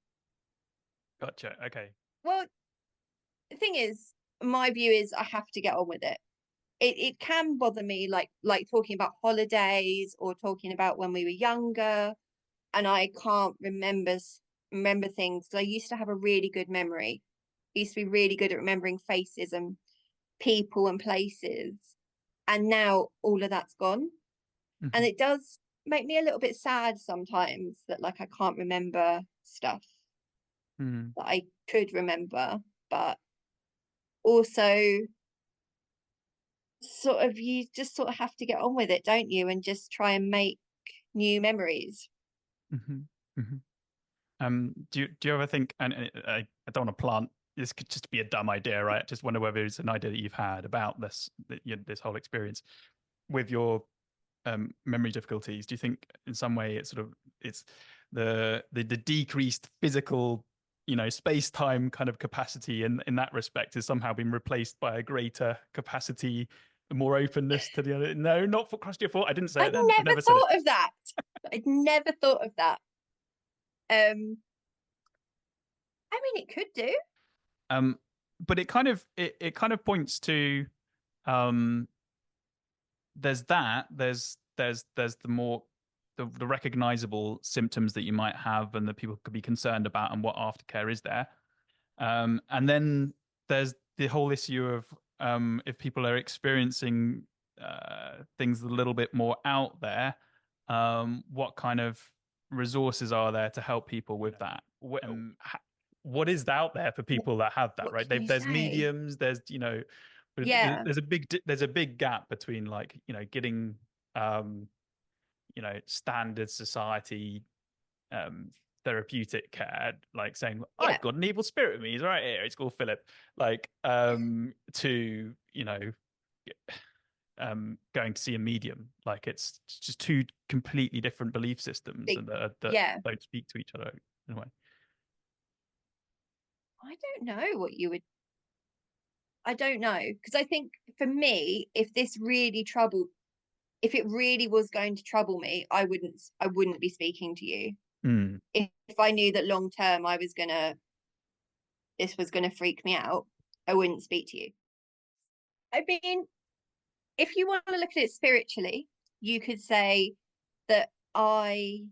Gotcha. Okay. Well, the thing is, my view is I have to get on with it. It can bother me, like talking about holidays or talking about when we were younger, and I can't remember things. I used to have a really good memory. I used to be really good at remembering faces and people and places, and now all of that's gone. And it does make me a little bit sad sometimes that I can't remember stuff that I could remember, but also sort of you just sort of have to get on with it, don't you, and just try and make new memories. Do you ever think, and I don't want to plant, this could just be a dumb idea, right? I just wonder whether it's an idea that you've had about this whole experience with your memory difficulties. Do you think in some way it's the decreased physical space-time kind of capacity in that respect has somehow been replaced by a greater capacity, more openness to the other? No, not for crossed your thought. I didn't say it then. I never thought of that. I'd never thought of that. I mean, it could do. But it kind of points to there's the more the recognizable symptoms that you might have and that people could be concerned about, and what aftercare is there. And then there's the whole issue of if people are experiencing things a little bit more out there, what kind of resources are there to help people with that? What is out there for people that have that, right? There's mediums, there's there's a big gap between getting standard society therapeutic care, like saying I've got an evil spirit with me, he's right here, it's called Philip, to going to see a medium. Like it's just two completely different belief systems that Yeah. don't speak to each other in a way. I don't know what you would. I don't know, because I think for me, if it really was going to trouble me, I wouldn't be speaking to you. Mm. If I knew that long term this was gonna freak me out, I wouldn't speak to you. I mean, if you want to look at it spiritually, you could say that I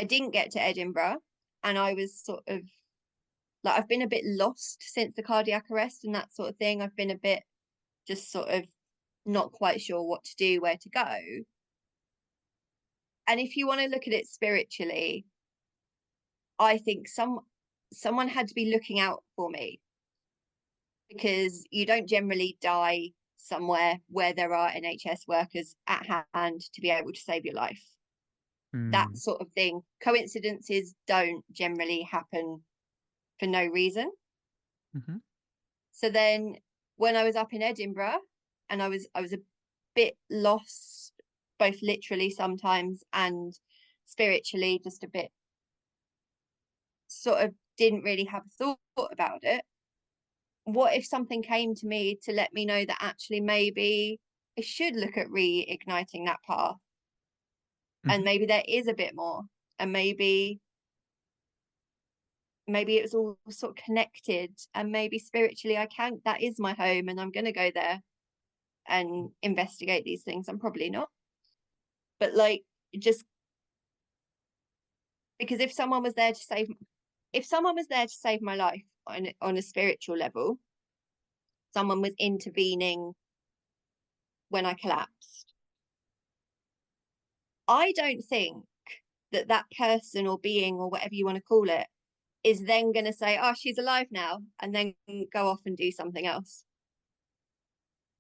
didn't get to Edinburgh, and I was sort of like, I've been a bit lost since the cardiac arrest and that sort of thing. I've been a bit just sort of not quite sure what to do, where to go. And if you want to look at it spiritually, I think someone had to be looking out for me, because you don't generally die somewhere where there are NHS workers at hand to be able to save your life. That sort of thing. Coincidences don't generally happen for no reason. Mm-hmm. So then when I was up in Edinburgh, and I was a bit lost, both literally sometimes and spiritually, just a bit sort of didn't really have a thought about it. What if something came to me to let me know that actually maybe I should look at reigniting that path, and maybe there is a bit more, and maybe it was all sort of connected, and maybe spiritually that is my home, and I'm going to go there and investigate these things. I'm probably not, but like, just because if someone was there to save my life on a spiritual level, someone was intervening when I collapsed, I don't think that person or being, or whatever you want to call it, is then going to say, oh, she's alive now, and then go off and do something else.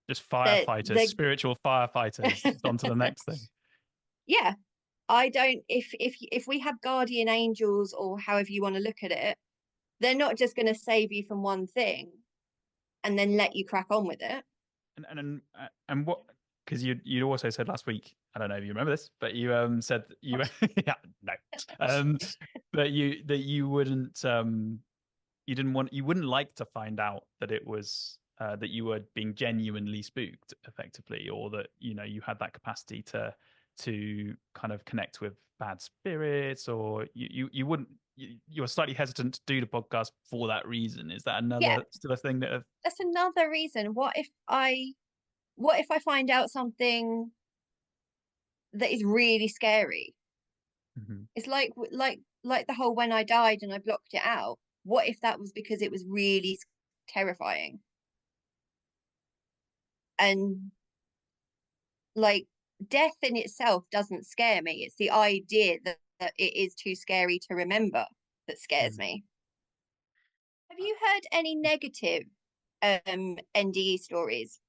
Just firefighters, spiritual firefighters, on to the next thing. Yeah. I don't, if we have guardian angels, or however you want to look at it, they're not just going to save you from one thing and then let you crack on with it. And what, because you also said last week, I don't know if you remember this, but you said that you yeah, no, but you wouldn't you wouldn't like to find out that it was that you were being genuinely spooked effectively, or that you had that capacity to kind of connect with bad spirits, or you wouldn't, you're slightly hesitant to do the podcast for that reason. Is that still a thing that that's another reason? What if I find out something that is really scary? Mm-hmm. It's like the whole when I died and I blocked it out. What if that was because it was really terrifying? And like, death in itself doesn't scare me. It's the idea that it is too scary to remember that scares me. Have you heard any negative NDE stories?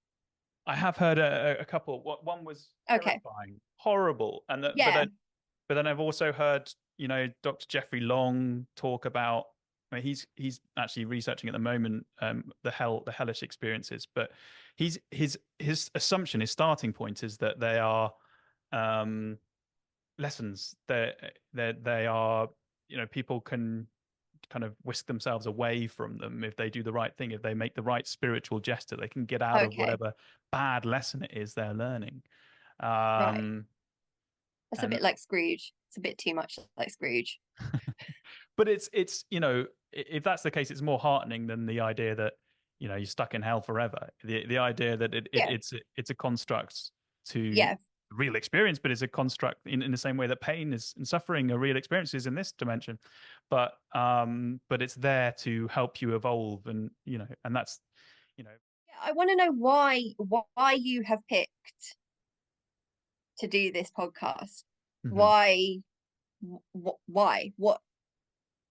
I have heard a couple. One was terrifying, horrible, and but then I've also heard Dr. Jeffrey Long talk about. I mean, he's actually researching at the moment the hellish experiences, but his assumption, his starting point is that they are lessons. They are, people can kind of whisk themselves away from them if they do the right thing. If they make the right spiritual gesture, they can get out of whatever bad lesson it is they're learning. Right. That's a bit like Scrooge. It's a bit too much like Scrooge. But it's if that's the case, it's more heartening than the idea that you're stuck in hell forever. The idea that it's a construct to real experience, but it's a construct in the same way that pain is and suffering are real experiences in this dimension. But it's there to help you evolve, and and that's I want to know why you have picked to do this podcast. Mm-hmm. Why? What?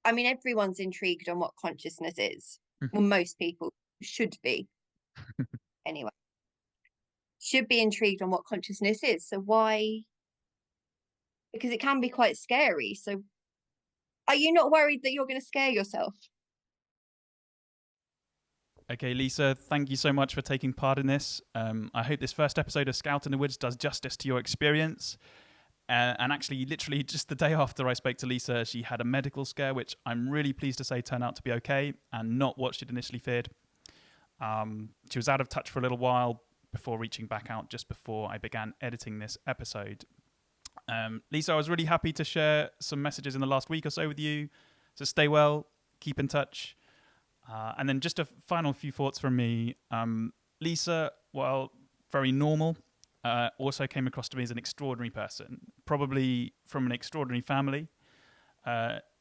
I mean, everyone's intrigued on what consciousness is. Well, most people should be. Anyway, should be intrigued on what consciousness is. So why? Because it can be quite scary. So are you not worried that you're going to scare yourself? Okay, Lisa, thank you so much for taking part in this. I hope this first episode of Scout in the Woods does justice to your experience. And actually, literally just the day after I spoke to Lisa, she had a medical scare, which I'm really pleased to say turned out to be okay and not what she'd initially feared. She was out of touch for a little while before reaching back out just before I began editing this episode. Lisa, I was really happy to share some messages in the last week or so with you. So stay well, keep in touch. And then just a final few thoughts from me. Lisa, while very normal, also came across to me as an extraordinary person, probably from an extraordinary family.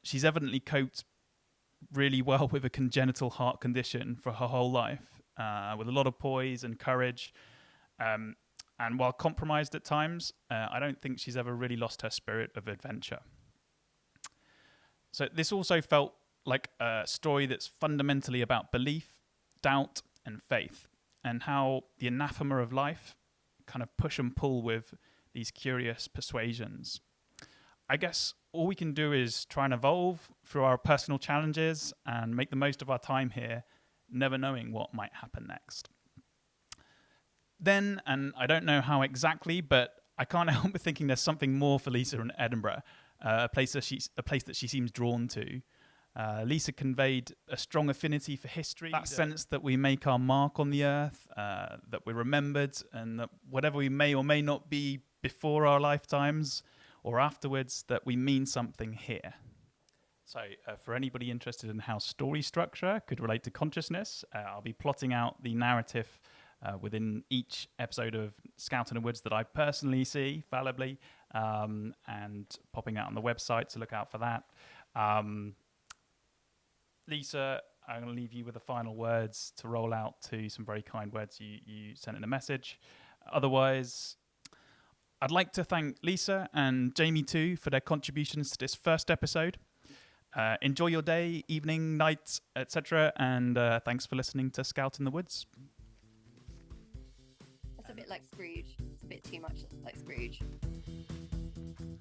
She's evidently coped really well with a congenital heart condition for her whole life, with a lot of poise and courage. And while compromised at times, I don't think she's ever really lost her spirit of adventure. So this also felt like a story that's fundamentally about belief, doubt, and faith, and how the anathema of life kind of push and pull with these curious persuasions. I guess all we can do is try and evolve through our personal challenges and make the most of our time here, never knowing what might happen next. Then, and I don't know how exactly, but I can't help but thinking there's something more for Lisa in Edinburgh, a place that she seems drawn to. Lisa conveyed a strong affinity for history, that sense that we make our mark on the earth, that we're remembered, and that whatever we may or may not be before our lifetimes or afterwards, that we mean something here. So for anybody interested in how story structure could relate to consciousness, I'll be plotting out the narrative within each episode of Scout in the Woods that I personally see fallibly, and popping out on the website, so look out for that. Lisa, I'm going to leave you with the final words to roll out to some very kind words you sent in a message. Otherwise, I'd like to thank Lisa and Jamie too for their contributions to this first episode. Enjoy your day, evening, night, etc. And thanks for listening to Scout in the Woods. That's a bit like Scrooge. It's a bit too much like Scrooge.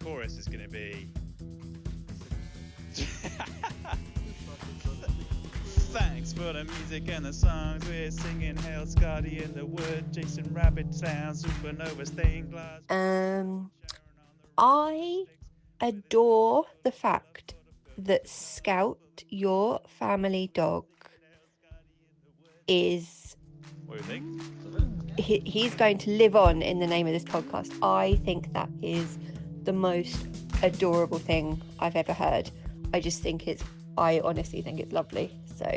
Chorus is going to be... Thanks for the music and the songs. We're singing Hail Scotty in the Wood, Jason Rabbit sounds, Supernova stained glass. I adore the fact that Scout, your family dog, is... What do you think? He's going to live on in the name of this podcast. I think that is the most adorable thing I've ever heard. I honestly think it's lovely. So